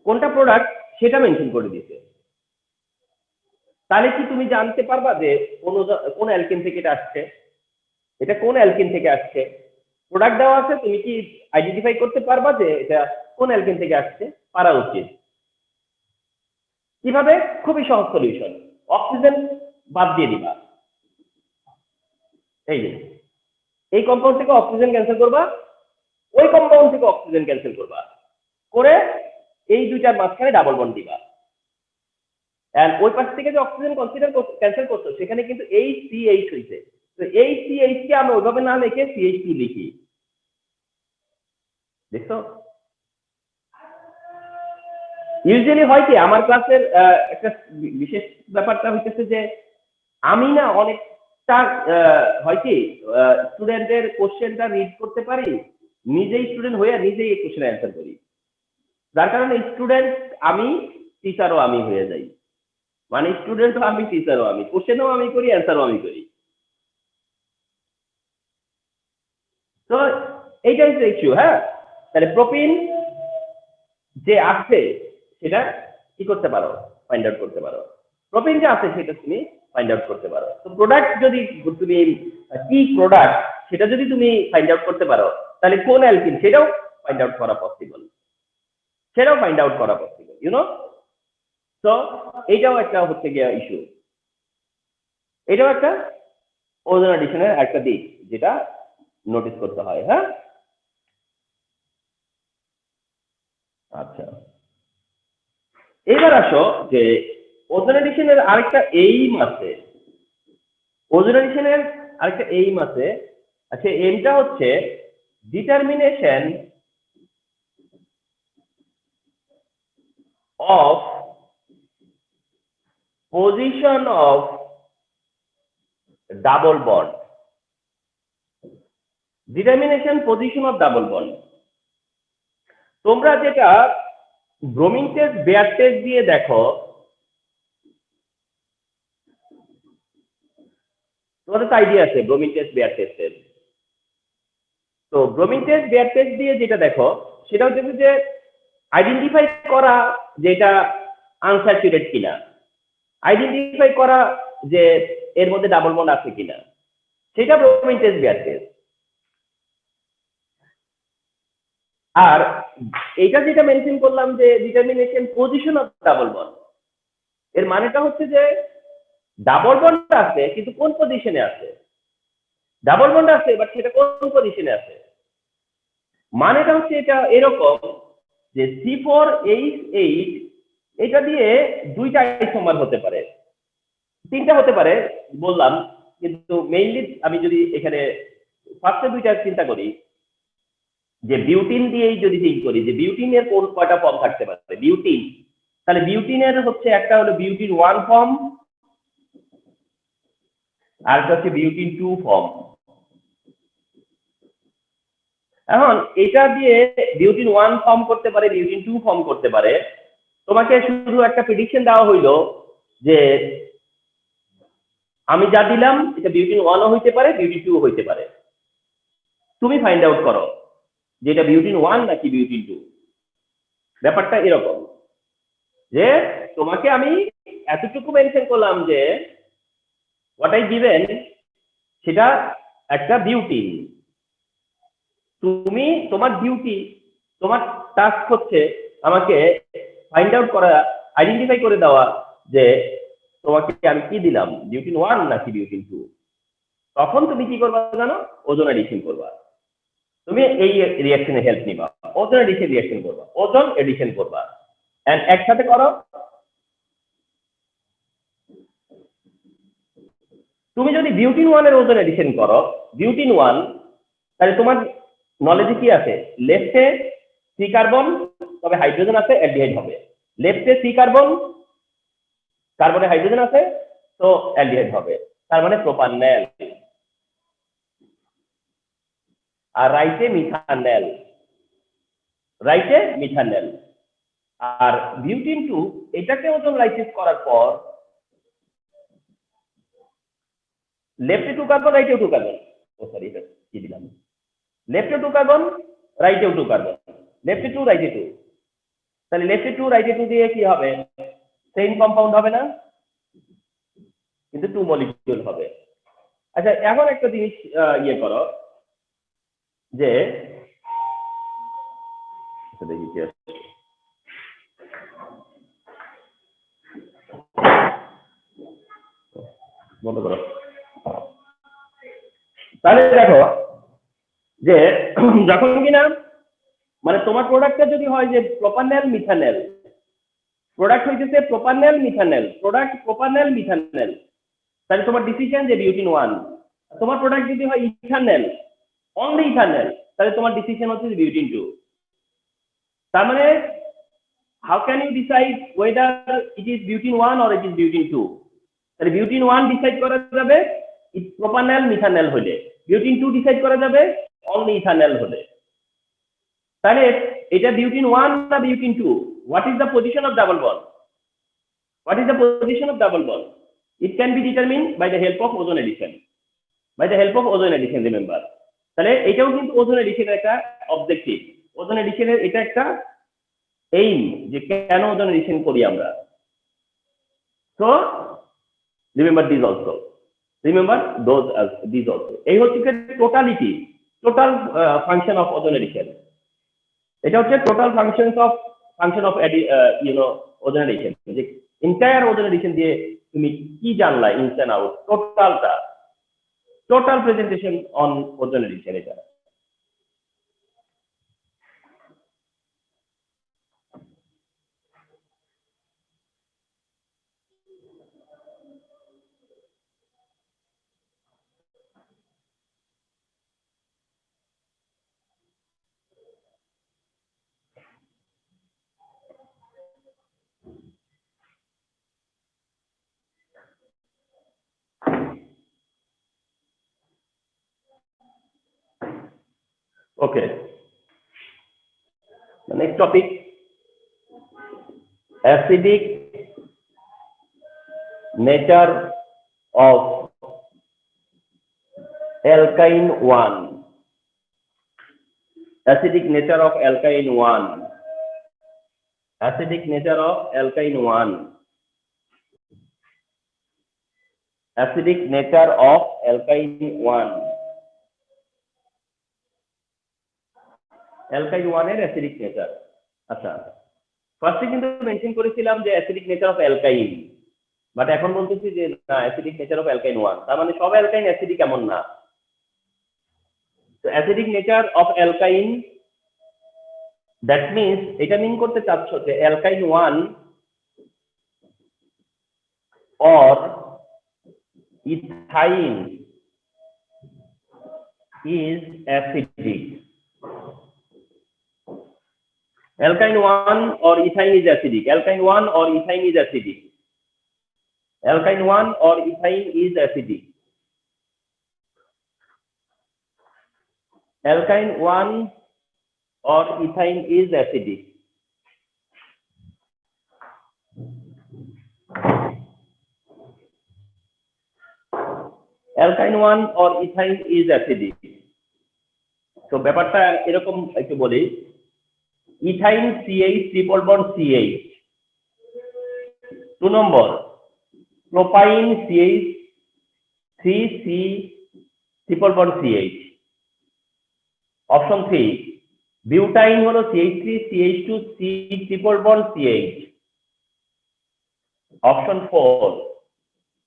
কোনটা প্রোডাক্ট সেটা মেনশন করে দিচ্ছে। তাহলে কি তুমি জানতে পারবা যে কোন অ্যালকেন থেকে এটা আসছে, এটা কোন অ্যালকেন থেকে আসছে? প্রোডাক্ট দেওয়া আছে, তুমি কি আইডেন্টিফাই করতে পারবা যে এটা কোন অ্যালকেন থেকে আসছে? পারা উচিত। কিভাবে? খুবই সহজ সলিউশন, অক্সিজেন বাদ দিয়ে দিবা। এই যে এই কম্পাউন্ড থেকে অক্সিজেন ক্যান্সেল করবা, ওই কম্পাউন্ড থেকে অক্সিজেন ক্যান্সেল করবা, করে এই দুইটার মাঝখানে ডাবল বন্ড দিবা। এন্ড ওই পাশ থেকে যে অক্সিজেন ক্যান্সেল করছো সেখানে কিন্তু HCH হইছে, তো HCH কে আমরা ওইভাবে না লিখে CH2 লিখি। দেখছো, ইউজুয়ালি হয় কি আমার ক্লাসের একটা বিশেষ ব্যাপারটা হইতেছে যে আমি না অনেকটা হয় কি স্টুডেন্টের কোশ্চেনটা রিড করতে পারি, নিজেই স্টুডেন্ট হয়ে নিজেই এই কোশ্চেনের অ্যান্সার করি, যার কারণে স্টুডেন্ট আমি, টিচারও আমি হয়ে যাই। মানে স্টুডেন্টও আমি, টিচারও আমি, কোশ্চেনও আমি করি, অ্যান্সারও আমি করি। তো এইটা হচ্ছে ইস্যু। হ্যাঁ, তাহলে প্রোপিন যে আছে সেটা কি করতে পারো, ফাইন্ড আউট করতে পারো। প্রোপিন যে আছে সেটা তুমি ফাইন্ড আউট করতে পারো। তো প্রোডাক্ট যদি তুমি কি প্রোডাক্ট সেটা যদি তুমি ফাইন্ড আউট করতে পারো তাহলে কোন অ্যালকিন সেটাও ফাইন্ড আউট করা পসিবল, সেটাও ফাইন্ড আউট করা পসিবল, ইউনো। তো এইটাও একটা হচ্ছে গিয়ে ইস্যু, এটাও একটা ওজোন অ্যাডিশনের একটা দিক যেটা নোটিস করতে হয়। হ্যাঁ, আচ্ছা, এবার আসো যে ওজোন অ্যাডিশনের আরেকটা এইম আছে, ওজোন অ্যাডিশনের আরেকটা এইম আছে। আচ্ছা, এইমটা হচ্ছে determination of position of double bond, determination position of double bond. তোমরা যেটা ব্রোমিন টেস্ট, বেয়ার টেস্ট দিয়ে দেখো, তোমাদের তো আইডিয়া আছে ব্রোমিন টেস্ট বেয়ার টেস্টের। তো ব্রোমিন টেস্ট বেয়ার টেস্ট দিয়ে যেটা দেখো সেটা হচ্ছে যে আইডেন্টিফাই করা যে এটা আনস্যাচুরেট কিনা, আইডেন্টিফাই করা যে এর মধ্যে ডাবল বন্ড আছে কিনা, সেটা ব্রোমিন টেস্ট বেয়ার টেস্ট। আর এইটা যেটা মেনশন করলাম যে determination position of double bond, এর মানেটা হচ্ছে যে ডাবল বন্ড আছে কিন্তু কোন পজিশনে আছে, ডাবল বন্ড আছে বাট সেটা কোন পজিশনে আছে। মানেটা হচ্ছে এটা এরকম যে C4H8 এটা দিয়ে দুইটা আইসোমার হতে পারে, তিনটা হতে পারে বললাম, কিন্তু মেইনলি আমি যদি এখানে ফার্স্টে দুইটা চিন্তা করি যে বিউটিন দিয়েই যদি থিঙ্ক করি যে বিউটিনের কোন কয়টা ফর্ম থাকতে পারে, বিউটিন তাহলে বিউটিনের হচ্ছে একটা হলো বিউটিন 1 ফর্ম, আর একটা হচ্ছে বিউটিন 2 ফর্ম। এখন এটা দিয়ে বিউটিন 1 ফর্ম করতে পারে, বিউটিন 2 ফর্ম করতে পারে। তোমাকে শুধু একটা প্রেডিকশন দেওয়া হইলো যে আমি যা দিলাম এটা বিউটিন 1 ও হইতে পারে, বিউটিন 2 ও হইতে পারে। তুমি ফাইন্ড আউট করো যে এটা বিউটিন 1 নাকি বিউটিন 2। ব্যাপারটা এরকম যে তোমাকে আমি এতটুকু মেনশন করলাম যে হোয়াট আই গিভেন সেটা একটা বিউটিন। তুমি তোমার ডিউটি, তোমার টাস্ক হচ্ছে আমাকে ফাইন্ড আউট করা, আইডেন্টিফাই করে দেওয়া যে তোমাকে আমি কি দিলাম, বিউটিন 1 নাকি বিউটিন 2। তখন তুমি কি করবা জানো, ওজন এডিশন করবা। তুমি এই রিঅ্যাকশনে হেল্প নিবা, ওজন এডিশন রিঅ্যাকশন করবা, ওজন এডিশন করবা, এন্ড একসাথে করো। তুমি যদি বিউটিন 1 এর ওজন এডিশন করো, বিউটিন 1, তাহলে তোমার নলেজে কি আছে, লেফটে সি কার্বন, তবে হাইড্রোজেন আছে, অ্যালডিহাইড হবে। লেফটে সি কার্বন, কার্বনে হাইড্রোজেন আছে, তো অ্যালডিহাইড হবে, তার মানে প্রোপানল। আর রাইটে মিথানল, রাইটে মিথানল। আর বিউটিন 2 এটাকে ওজন লাইসিস করার পর লেফটে 2 কার্বন, রাইটে 2 কার্বন, ও সরি এটা কি দিলাম, লেফটে 2 কার্বন, রাইটে 2 কার্বন, লেফটে 2 রাইটে 2। তাহলে লেফটে 2 রাইটে 2 দিয়ে কি হবে, সেম কম্পাউন্ড হবে না, কিন্তু 2 মলিকিউল হবে। আচ্ছা এখন একটা জিনিস ইয়ে করো যে দেখি কি আছে, বন্ধ করো। তাহলে দেখো যে যখন কিনা মানে তোমার প্রোডাক্টটা যদি হয় যে প্রোপানল মিথানল, প্রোডাক্ট হইতেছে propanol methanol, product propanol methanol, তাহলে তোমার ডিসিশন যে বিউটিন 1। তোমার প্রোডাক্ট যদি হয় ইথানল, অনলি ইথানল, তাহলে তোমার ডিসিশন হচ্ছে বিউটিন 2। তার মানে how can you decide whether it is butene 1 or it is butene 2। তাহলে বিউটিন 1 ডিসাইড করা যাবে প্রোপানল মিথানল হলে, বিউটিন 2 ডিসাইড করা যাবে অনলি ইথানল হলে। তাহলে এটা বিউটিন 1 না butene 2, what is the position of double bond, what is the position of double bond, it can be determined by the help of ozone addition, by the help of ozone addition, remember। তাহলে এটাও কিন্তু ওজন এডিশনের একটা অবজেক্টিভ, ওজন এডিশনের এটা একটা এইম যে কেন ওজন এডিশন করি আমরা। So remember this also, remember those as these also। এই হচ্ছে টোটালিটি, টোটাল ফাংশন অফ ওজন এডিশন। এটা হচ্ছে টোটাল ফাংশন অফ ওজন এডিশন, যে এন্টায়ার ওজন এডিশন দিয়ে তুমি কি জানলা ইনস এন্ড আউট, টোটালটা, টোটাল প্রেজেন্টেশন অন ওজন এডিশন এটা। Okay, the next topic, acidic nature of alkyne 1, acidic nature of alkyne 1, acidic nature of alkyne 1, acidic nature of alkyne 1, alkyne 1 এর অ্যাসিডিক নেচার। আচ্ছা ফার্স্টে কিন্তু মেনশন করেছিলাম যে অ্যাসিডিক নেচার অফ অ্যালকাইন, বাট এখন বলতেছি যে না, অ্যাসিডিক নেচার অফ অ্যালকাইন 1, তার মানে সব অ্যালকাইন অ্যাসিডিক এমন না। তো acidic nature of অ্যালকাইন, that means এটা মিন করতে চাচ্ছ যে অ্যালকাইন 1 or ethyne is acidic, Alkyne 1 or ethyne is acidic. Alkyne 1 or ethyne is acidic. Alkyne 1 or ethyne is acidic. Alkyne 1 or ethyne is acidic. Alkyne 1 or ethyne is acidic. So ব্যাপারটা এরকম একটু বলি, ethyne CH triple bond CH, 2 নম্বর propyne CH 3C triple bond CH, option 3 butyne হলো CH3 CH2C triple bond CH, option 4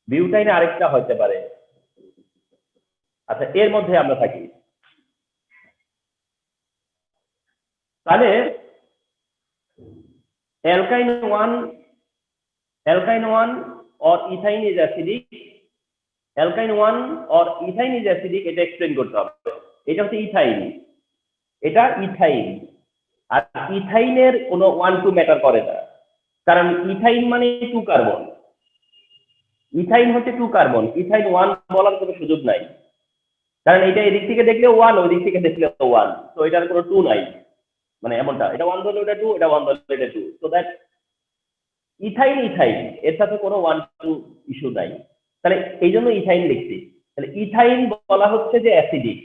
butyne আরেকটা হতে পারে। আচ্ছা, এর মধ্যে আমরা থাকি। তাহলে alkyne 1 or ethyne is acidic, alkyne 1 or ethyne is acidic, এটা এক্সপ্লেইন করতে হবে। এটা হচ্ছে ইথাইন, এটা ইথাইন, আর ইথাইনের কোনো 1-2 ম্যাটার করে না, কারণ ইথাইন মানে 2 কার্বন, ইথাইন হচ্ছে 2 কার্বন, ইথাইন 1 বলার কোনো সুযোগ নাই, কারণ এটা এদিক থেকে দেখলে 1, ওই দিক থেকে দেখলে 1, তো এটার কোনো 2 নাই, মানে এমনটা, এটা 1 ধরলে এটা 2, এটা 1 ধরলে এটা 2, সো দ্যাট ইথাইন এর সাথে কোনো 1-2 ইস্যু নাই, তাহলে এই জন্য ইথাইন লিখছি। তাহলে ইথাইন বলা হচ্ছে যে অ্যাসিডিক।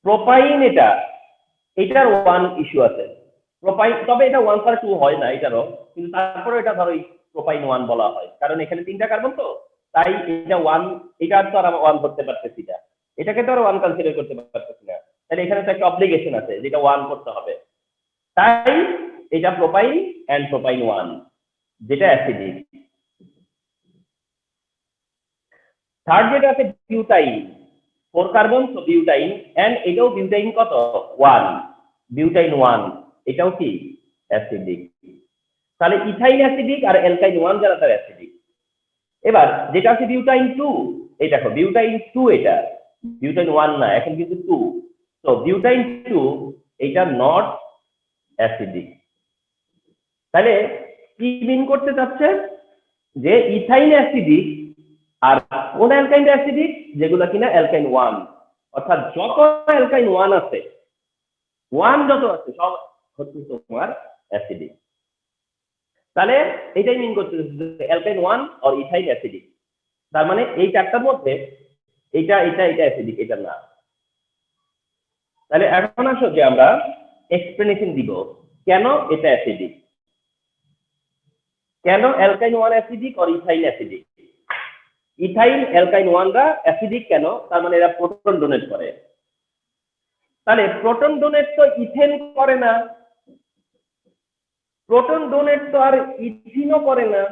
প্রোপাইন এটার 1 ইস্যু আছে, প্রোপাইন, তবে এটা 1 ছাড়া 2 হয় না এটারও, কিন্তু তারপরে এটা ধরো প্রোপাইন 1 বলা হয়, কারণ এখানে 3টা কার্বন, তো তাই এটা 1, এটা তো আর 1 ধরতে পারতেছি না, এটাকে তো আর 1 কনসিডার করতে পারতেছি না, তাহলে এখানে তো একটা অব্লিগেশন আছে যেটা 1 করতে হবে, তাই এটা প্রোপাইন এন্ড প্রোপাইন 1 যেটা অ্যাসিডিক। থার্ড যেটা আছে বিউটাইন, 4 কার্বন, তো বিউটাইন, এন্ড এটাও বিউটাইন কত 1, বিউটাইন 1, এটাও কি অ্যাসিডিক। তাহলে ইথাইন অ্যাসিডিক আর অ্যালকাইন 1 যারা তারা অ্যাসিডিক। এবার যেটা আছে বিউটাইন 2, এই দেখো বিউটাইন 2, এটা বিউটাইন 1 না, এখন কিন্তু 2, তো বিউটাইন 2 এটা নট অ্যাসিডিক। তাহলে কি মিন করতে চাচ্ছে যে ইথাইন অ্যাসিডিক, আর কোন অ্যালকাইন অ্যাসিডিক, যেগুলো কিনা অ্যালকাইন 1, অর্থাৎ যত অ্যালকাইন 1 আছে, 1 যত আছে সব হচ্ছে তোমার অ্যাসিডিক। তাহলে এটাই মিন করতে অ্যালকাইন 1 আর ইথাইন অ্যাসিডিক, তার মানে এই চারটার মধ্যে এটা অ্যাসিডিক, এটা না। তাহলে এখন আসো যে আমরা এক্সপ্লেনেশন দিব কেন এটা অ্যাসিডিক, কেন অ্যালকাইন 1 অ্যাসিডিক আর ইথাইন অ্যাসিডিক। ইথাইন অ্যালকাইন 1 রা অ্যাসিডিক কেন, তার মানে এরা প্রোটন ডোনেট করে। তাহলে প্রোটন ডোনেট তো ইথেন করে না, প্রোটন ডোনেট তো আর ইথিনও করে না,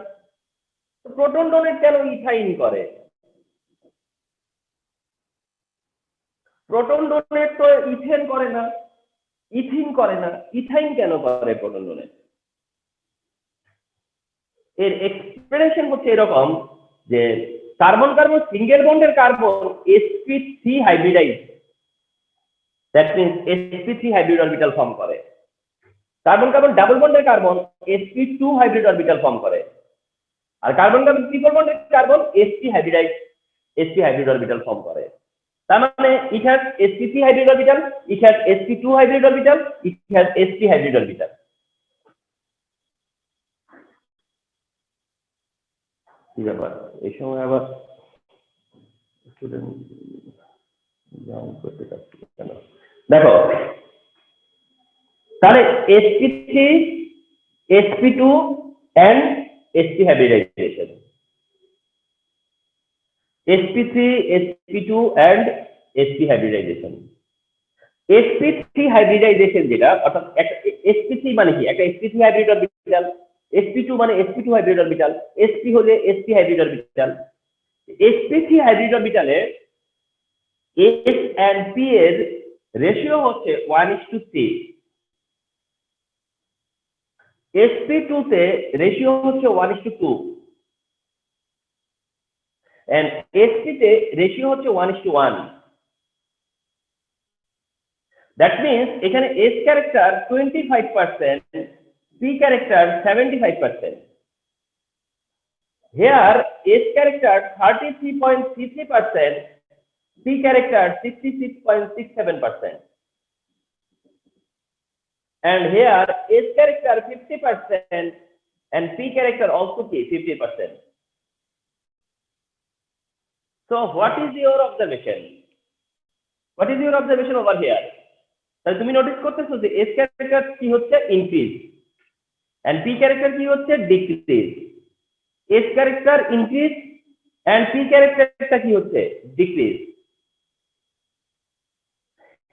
প্রোটন ডোনেট কেন ইথাইন করে? প্রোটন ডোনেট তো ইথেন করে না, ইথিন করে না, ইথাইন কেন করে প্রোটন ডোনেট? এর এক্সপ্লেনেশন হচ্ছে এরকম যে কার্বন কার্বন সিঙ্গেল বন্ডের carbon sp3 hybridise, that means sp3 hybrid orbital form করে। কার্বন কার্বন ডাবল বন্ডের carbon sp2 hybrid orbital form করে, আর কার্বন কার্বন ট্রিপল বন্ডের carbon sp hybrid orbital form করে। তার মানে it has sp3 hybrid orbital, it has sp2 hybrid orbital, it has sp hybrid orbital. কি ব্যাপার, এই সময় আবার স্টুডেন্ট জয়েন করতে চাচ্ছে কেন? দেখো, তাহলে sp3 sp2 and sp hybridization, sp3 sp2 and sp hybridization, sp3 hybridization যেটা, অর্থাৎ sp3 মানে কি, একটা sp3 হাইব্রিড অরবিটাল, sp2 মানে sp2 হাইব্রিড অরবিটাল, sp হলে sp hybrid orbital. sp3 hybrid অরবিটালে s and p এর রেশিও হচ্ছে 1:3, sp2 তে রেশিও হচ্ছে 1:2, and sp তে রেশিও হচ্ছে 1:1। দ্যাট মিনস এখানে S character 25%, P character 75%. Here S character 33.33%, P character 66.67%. And here S character 50% and P character also 50%. So what is your observation? What is your observation over here? তাহলে তুমি নোটিস করতেছো যে S character কি হচ্ছে ইনক্রিজ and P character কি হচ্ছে decrease. S character increase and P character টা কি হচ্ছে decrease.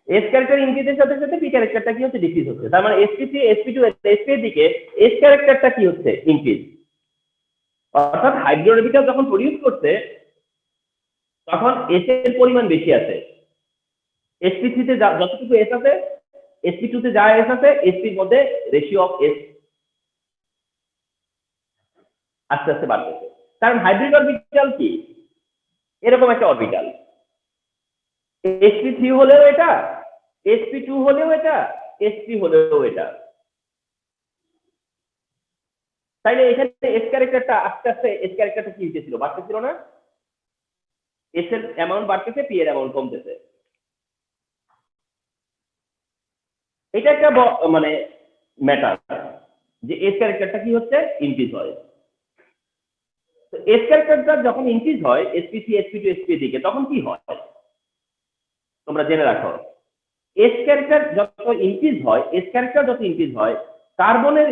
S character increase এর সাথে সাথে P character টা কি হচ্ছে decrease হচ্ছে. তার মানে sp3 sp2 sp এর দিকে S character টা কি হচ্ছে increase. অর্থাৎ হাইড্রোঅরবিটাল যখন প্রডিউস করছে তখন S এর পরিমাণ বেশি আছে. sp3 তে যতটুকু S আছে sp2 তে যা S আছে sp এর মধ্যে রেশিও অফ S আস্তে আস্তে বাড়তেছে. কারণ হাইব্রিড অরবিটাল কি এরকম একটা অরবিটাল, sp3 হলেও এটা, sp2 হলেও এটা, sp হলেও এটা. তাইলে এখানে s ক্যারেক্টারটা আস্তে আস্তে s ক্যারেক্টারটা কি হইতেছিল, বাড়তেছিল না? s এর অ্যামাউন্ট বাড়তেছে, p এর অ্যামাউন্ট কমতেছে. এটা একটা মানে ম্যাটার যে s ক্যারেক্টারটা কি হচ্ছে ইনক্রিজ হয়. তো s ক্যারেক্টারটা যখন ইনক্রিজ হয় sp3 sp2 sp দিকে তখন কি হয় তোমরা জেনে রাখো. s ক্যারেক্টার যত ইনক্রিজ হয়, s ক্যারেক্টার যত ইনক্রিজ হয় কার্বনের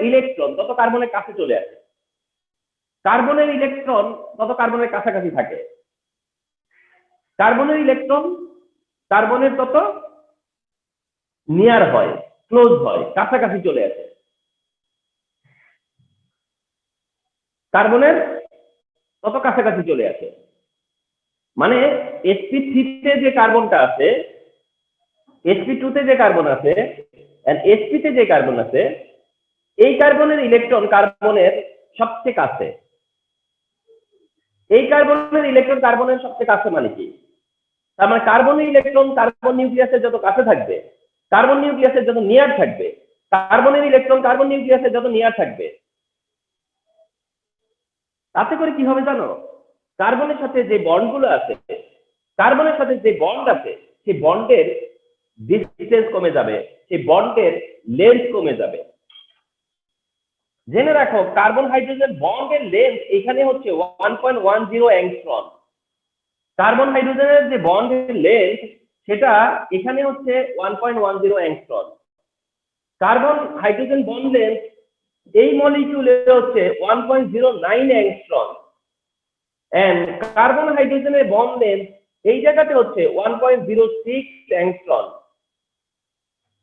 ইলেকট্রন তত কার্বনের কাছে চলে আসে, কার্বনের ইলেকট্রন তত কার্বনের কাছাকাছি থাকে, কার্বনের ইলেকট্রন কার্বনের তত নিয়ার হয়, ক্লোজ হয়, কাছাকাছি চলে আসে. কার্বনের তত কাছাকাছি চলে আসে. মানে sp3 তে যে কার্বনটা আছে, sp2 তে যে কার্বন আছে and sp তে যে কার্বন আছে, এই কার্বনের ইলেকট্রন কার্বনের সবচেয়ে কাছে. এই কার্বনের ইলেকট্রন কার্বনের সবচেয়ে কাছে মানে কি? তার মানে কার্বনের ইলেকট্রন কার্বন নিউক্লিয়াসের যত কাছে থাকবে, কার্বন নিউক্লিয়াসের যত নিয়ার থাকবে, কার্বনের ইলেকট্রন কার্বন নিউক্লিয়াসের যত নিয়ার থাকবে, তাতে করে কি হবে জানো? কার্বনের সাথে যে বন্ডগুলো আছে, কার্বনের সাথে যে বন্ড আছে সেই বন্ডের ডিসটেন্স কমে যাবে, সেই বন্ডের লেন্থ কমে যাবে. জেনে রাখো কার্বন হাইড্রোজেন বন্ডের লেন্থ এখানে হচ্ছে 1.10 অ্যাংস্ট্রম. কার্বন হাইড্রোজেনের যে বন্ডের লেন্থ সেটা এখানে হচ্ছে 1.10 angstrom. Carbon hydrogen bond length এই মলিকিউলে হচ্ছে 1.09 অ্যাংস্ট্রম এন্ড কার্বন হাইড্রোজেনের বন্ড লেন্থ এই জায়গাতে হচ্ছে 1.06 অ্যাংস্ট্রম.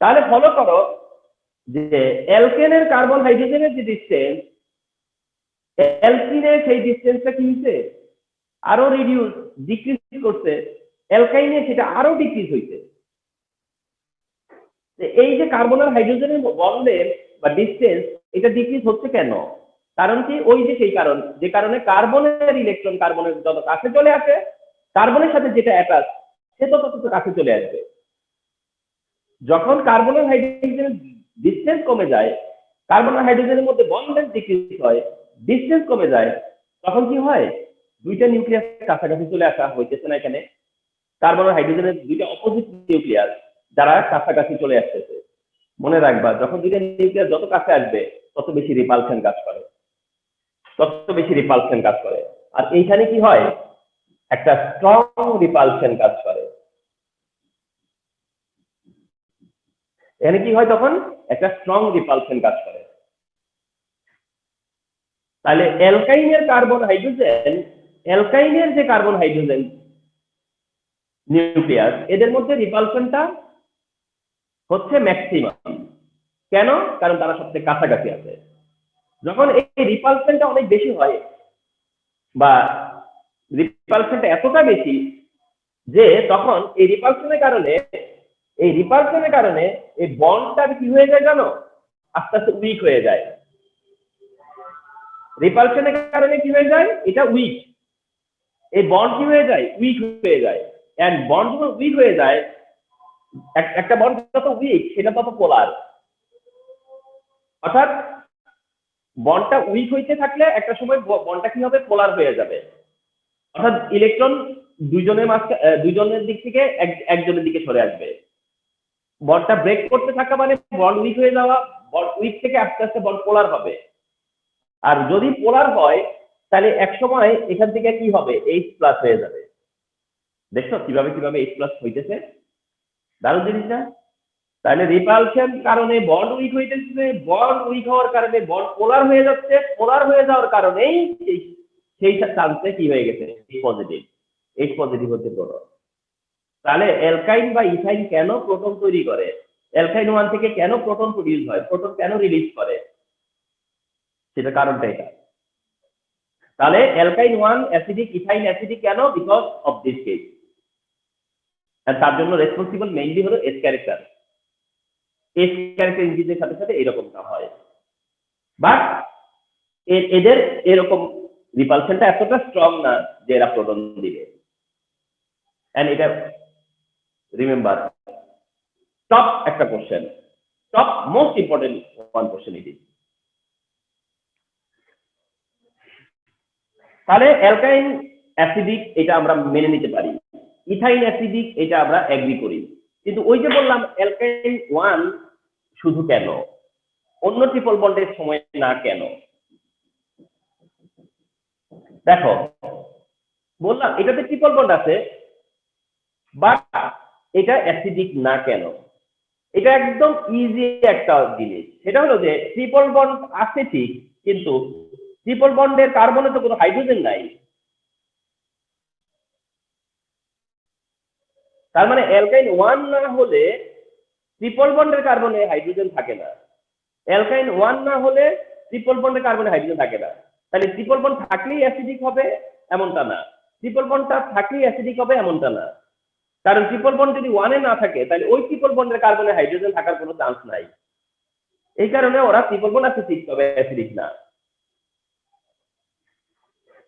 তাহলে ফলো করো যে অ্যালকেনের কার্বন হাইড্রোজেনের যে ডিসটেন্স, অ্যালকিনের সেই ডিসটেন্সটা কি হচ্ছে আরো রিডিউস ডিক্রিজ করছে, অ্যালকাইনে সেটা আরো ডিক্রিজ হইছে. এই যে কার্বন আর হাইড্রোজেনের বন্ডের বা ডিসটেন্স এটা ডিক্রিজ হচ্ছে কেন? কারণ কি? ওই যে সেই কারণ যে কারণে কার্বনের ইলেকট্রন কার্বনের যত কাছে চলে আসে, কার্বনের সাথে যেটা অ্যাটাচ সে তত কাছে চলে আসবে. যখন কার্বন আর হাইড্রোজেনের ডিসটেন্স কমে যায়, কার্বন আর হাইড্রোজেনের মধ্যে বন্ডের ডিক্রিজ হয়, ডিসটেন্স কমে যায়, তখন কি হয়? দুইটা নিউক্লিয়াস কাছাকাছি চলে আসা হইতেছে না এখানে. কার্বন আর হাইড্রোজেনের দুইটা অপোজিট নিউক্লিয়াস যারা কাছাকাছি চলে আসতেছে. মনে রাখবা যখন দুইটা নিউক্লিয়াস যত কাছে আসবে তত বেশি রিপালশন কাজ করে, তত বেশি রিপালশন কাজ করে. আর এইখানে কি হয়? একটা স্ট্রং রিপালশন কাজ করে. এখানে কি হয়? তখন একটা স্ট্রং রিপালশন কাজ করে. তাহলে অ্যালকাইনের কার্বন হাইড্রোজেন, অ্যালকাইনের যে কার্বন হাইড্রোজেন নিউক্লিয়াস এদের মধ্যে রিপালশনটা হচ্ছে ম্যাক্সিমাম. কেন? কারণ তারা সবচেয়ে কাছাকাছি আছে. যখন এই রিপালশনটা অনেক বেশি হয় বা রিপালশনটা এতটা বেশি যে তখন এই রিপালশনের কারণে এই বন্ডটা কি হয়ে যায় জানো? আস্তে আস্তে উইক হয়ে যায়. রিপালশনের কারণে কি হয়ে যায়? এটা উইক, এই বন্ড কি হয়ে যায়? উইক হয়ে যায়. এন্ড বন্ড যখন উইক হয়ে যায়, একটা বন্ড যত উইক সেটা তত পোলার, অর্থাৎ বন্ডটা উইক হইতে থাকলে একটা সময় বন্ডটা কি হবে, পোলার হয়ে যাবে, অর্থাৎ ইলেকট্রন দুইজনের দিক থেকে একজনের দিকে সরে আসবে। বন্ডটা ব্রেক করতে থাকা মানে বন্ড উইক হয়ে যাওয়া, বন্ড উইক থেকে আস্তে আস্তে বন্ড পোলার হবে। আর যদি পোলার হয় তাহলে এক সময় এখান থেকে কি হবে, H+ হয়ে যাবে। দেখছো কিভাবে কিভাবে H+ হইতেছে, দারুণ জিনিস না? তাহলে রিপালশন কারণে বন্ড উইক হইতেছে, বন্ড উইক হওয়ার কারণে বন্ড পোলার হয়ে যাচ্ছে, পোলার হয়ে যাওয়ার কারণেই সেই চান্সে কি হয়ে গেছে, H পজিটিভ হতে পারে। তাহলে অ্যালকাইন বা ইথাইন কেন প্রোটন তৈরি করে, অ্যালকাইন 1 থেকে কেন প্রোটন প্রডিউস হয়, প্রোটন কেন রিলিজ করে, সেটা কারণটা এটা। তাহলে অ্যালকাইন 1 অ্যাসিডিক, ইথাইন অ্যাসিডিক কেন, বিকজ অফ দিস কেস। আর তার জন্য রেসপন্সিবল মেইনলি হলো এস ক্যারেক্টার। এস ক্যারেক্টার ইনহিবিটরের সাথে সাথে এরকমটা হয়, বাট এদের এরকম রিপালশনটা এতটা স্ট্রং না যে এরা প্রোটন দিবে। এন্ড এটা রিমেম্বার, টপ একটা question, top most important one question it is. তাহলে অ্যালকাইন অ্যাসিডিক এটা আমরা মেনে নিতে পারি, ইথাইন অ্যাসিডিক এটা আমরা এগ্রি করি, কিন্তু ওই যে বললাম অ্যালকাইন 1 শুধু কেন, অন্য ট্রিপল বন্ডের সময় না কেন? দেখো বললাম এটাতে ট্রিপল বন্ড আছে, বাট এটা অ্যাসিডিক না কেন? এটা একদম ইজি একটা জিনিস, সেটা হলো যে ট্রিপল বন্ড আছে ঠিক, কিন্তু ট্রিপল বন্ডের কার্বনে তো কোনো হাইড্রোজেন নাই। তার মানে অ্যালকাইন 1 না হলে ট্রিপল বন্ডের কার্বনে হাইড্রোজেন থাকে না, অ্যালকাইন 1 না হলে ট্রিপল বন্ডের কার্বনে হাইড্রোজেন থাকে না। তাহলে ট্রিপল বন্ড থাকলেই অ্যাসিডিক হবে এমনটা না, ট্রিপল বন্ডটা থাকলেই অ্যাসিডিক হবে এমনটা না, কারণ ট্রিপল বন্ড যদি 1 এ না থাকে তাহলে ওই ট্রিপল বন্ডের কার্বনে হাইড্রোজেন থাকার কোনো চান্স নাই, এই কারণে ওরা ট্রিপল বন্ড অ্যাসিডিক তবে অ্যাসিডিক না।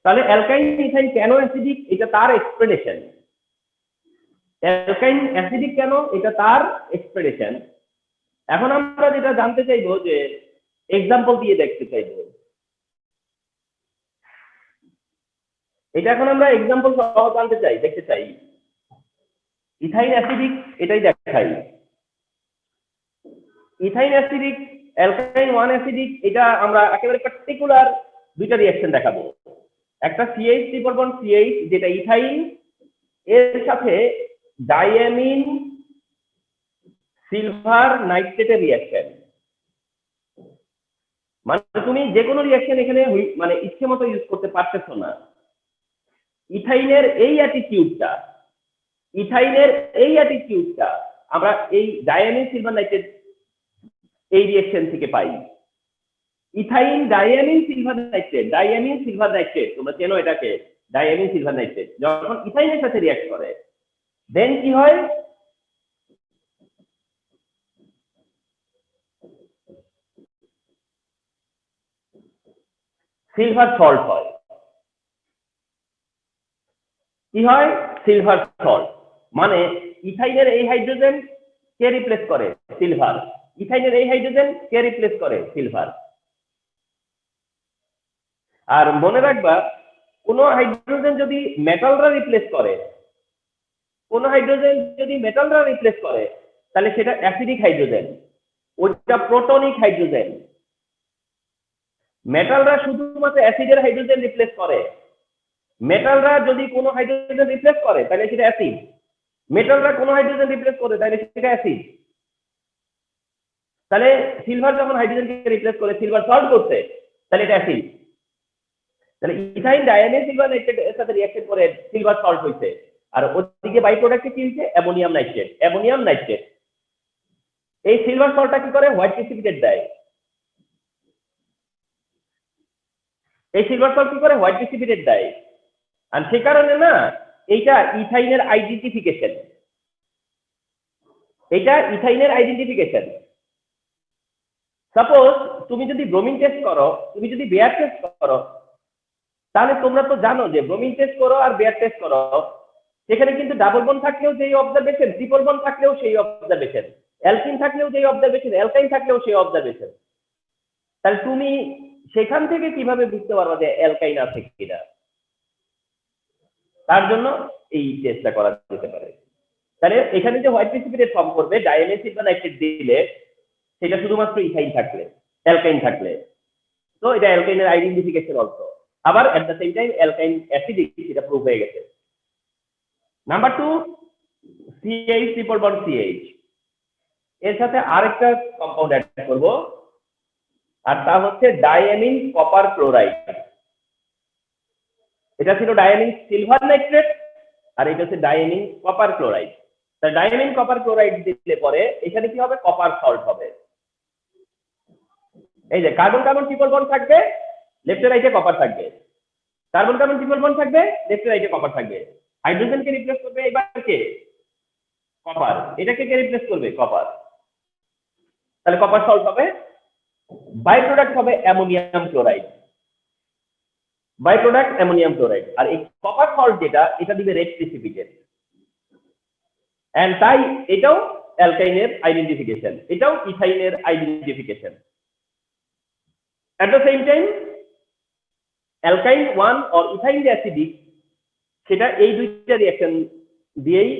তাহলে অ্যালকাইন ইথাইন কেন অ্যাসিডিক, এটা তার এক্সপ্লেনেশন। অ্যালকাইন অ্যাসিডিক কেন, এটা তার এক্সপ্লেনেশন। এখন আমরা যেটা জানতে চাইবো যে এক্সাম্পল দিয়ে দেখতে চাইবো, এটা এখন আমরা এক্সাম্পল সহ জানতে চাই, দেখতে চাই। ইথাইন অ্যাসিডিক এটাই দেখাই, ইথাইন অ্যাসিডিক, অ্যালকাইন 1 অ্যাসিডিক, এটা আমরা একেবারে পার্টিকুলার দুইটা রিঅ্যাকশন দেখাবো। একটা CH ট্রিপল বন্ড CH যেটা ইথাইন এর সাথে ডাইঅ্যামিন সিলভার নাইট্রেটের রিঅ্যাকশন। মানে তুমি যে কোনো রিঅ্যাকশন এখানে মানে ইচ্ছে মতো ইউজ করতে পারতেছো না। ইথাইনের এই অ্যাটিটিউডটা, ইথাইনের এই অ্যাটিটিউডটা আমরা এই ডাইঅ্যামিন সিলভার নাইট্রেট এই রিঅ্যাকশন থেকে পাই। Ethyne diammine silver nitrate, diammine silver nitrate তোমরা চেনো এটাকে, ডাইঅ্যামিন সিলভার নাইট্রেট যখন ইথাইনের সাথে রিঅ্যাক্ট করে দেন কি হয়, সিলভার সল্ট হয়। কি হয়, সিলভার সল্ট, মানে ইথাইনের এই হাইড্রোজেন কে রিপ্লেস করে, সিলভার, ইথাইনের এই হাইড্রোজেন কে রিপ্লেস করে, সিলভার। আর মনে রাখবা কোন হাইড্রোজেন যদি মেটালরা রিপ্লেস করে, কোন হাইড্রোজেন যদি মেটালরা রিপ্লেস করে তাহলে সেটা অ্যাসিডিক হাইড্রোজেন, ওইটা প্রোটনিক হাইড্রোজেন। মেটালরা শুধুমাত্র অ্যাসিডের হাইড্রোজেন রিপ্লেস করে, মেটালরা যদি কোনো হাইড্রোজেন রিপ্লেস করে তাহলে সেটা অ্যাসিড, মেটালরা কোনো হাইড্রোজেন রিপ্লেস করে তাহলে সেটা অ্যাসিড। তাহলে সিলভার যখন হাইড্রোজেনকে রিপ্লেস করে সিলভার সল্ট করছে তাহলে এটা অ্যাসিড। তাহলে ইথাইন ডাইঅ্যামিন সিলভার নাইট্রেটের সাথে রিঅ্যাকশন করে সিলভার সল্ট হইছে, আর ওদিকে বাই প্রোডাক্টে কি হইছে, অ্যামোনিয়াম নাইট্রেট, অ্যামোনিয়াম নাইট্রেট। এই সিলভার সল্টটা কি করে, হোয়াইট প্রেসিপিটেট দেয়, এই সিলভার সল্ট কি করে, হোয়াইট প্রেসিপিটেট দেয়। আর সে কারণে না এইটা ইথাইনের আইডেন্টিফিকেশন, এটা ইথাইনের আইডেন্টিফিকেশন। সাপোজ তুমি যদি ব্রোমিন টেস্ট করো, তুমি যদি বেয়ার টেস্ট করো, তাহলে তোমরা তো জানো যে ব্রোমিন টেস্ট করো আর বেয়ার টেস্ট করো সেখানে কিন্তু ডাবল বন্ড থাকলেও যেই অবজারভেশন, ট্রিপল বন্ড থাকলেও সেই অবজারভেশন, অ্যালকিন থাকলেও যেই অবজারভেশন, অ্যালকাইন থাকলেও সেই অবজারভেশন। তাহলে তুমি সেখান থেকে কিভাবে বুঝতে পারবা যে অ্যালকাইন আছে কিনা? তার জন্য এই টেস্টটা করা যেতে পারে। তাহলে এখানে যে হোয়াইট প্রিসিপিটেট ফর্ম করবে ডাইএমএসিড বা নাইট্রেট দিলে, সেটা শুধুমাত্র ইথাইন থাকলে, অ্যালকাইন থাকলে। তো এটা অ্যালকাইনের আইডেন্টিফিকেশন অলসো। আবার এট দ্য সেম টাইম অ্যালকাইন অ্যাসিডিক, এটা প্রুভ হয়ে গেছে। Number 2, CH triple bond CH, এর সাথে আরেকটা কম্পাউন্ড অ্যাড করব, আর তা হচ্ছে ডাইঅ্যামিন কপার ক্লোরাইড। এটা ছিল ডাইঅ্যামিন সিলভার নাইট্রেট, আর এটা হচ্ছে ডাইঅ্যামিন কপার ক্লোরাইড। তাহলে ডাইঅ্যামিন কপার ক্লোরাইড দিলে পরে এখানে কি হবে? কপার সল্ট হবে। এই যে কার্বন কার্বন ট্রিপল বন্ড থাকবে, লেফট রাইটে কপার থাকবে। কার্বন কার্বন ট্রিপল বন্ড থাকবে, লেফট রাইটে কপার থাকবে। হাইড্রোজেনকে রিপ্লেস করবে এবার কে? কপার। এটাকে কে রিপ্লেস করবে? কপার। তাহলে কপার সল্ট হবে। বাই প্রোডাক্ট হবে ammonium chloride, by product ammonium chloride. আর এই কপার সল্ট যেটা, এটা দিবে রেড প্রিসিপিটেট। এন্ড তাই এটাও অ্যালকাইনের আইডেন্টিফিকেশন, এটাও ইথাইনের identification. At the same time alkyne 1 or ethyne acidic, সেটা এই দুইটা রিঅ্যাকশন দিয়েই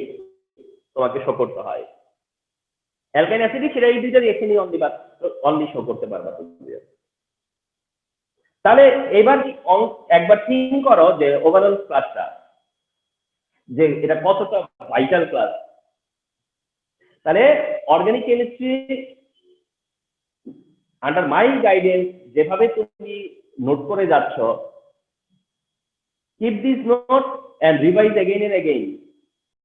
তোমাকে শো করতে হয়। অ্যালকাইন অ্যাসিডিক, সেটা এই দুইটা রিঅ্যাকশনই অনলি শো করতে পারবা তুমি। তাহলে এবার একবার থিঙ্ক করো যে ওভারঅল ক্লাসটা, যে এটা কতটা ভাইটাল ক্লাস। তাহলে organic chemistry under my guidance যেভাবে তুমি নোট করে যাচ্ছ, keep this note and revise again and again.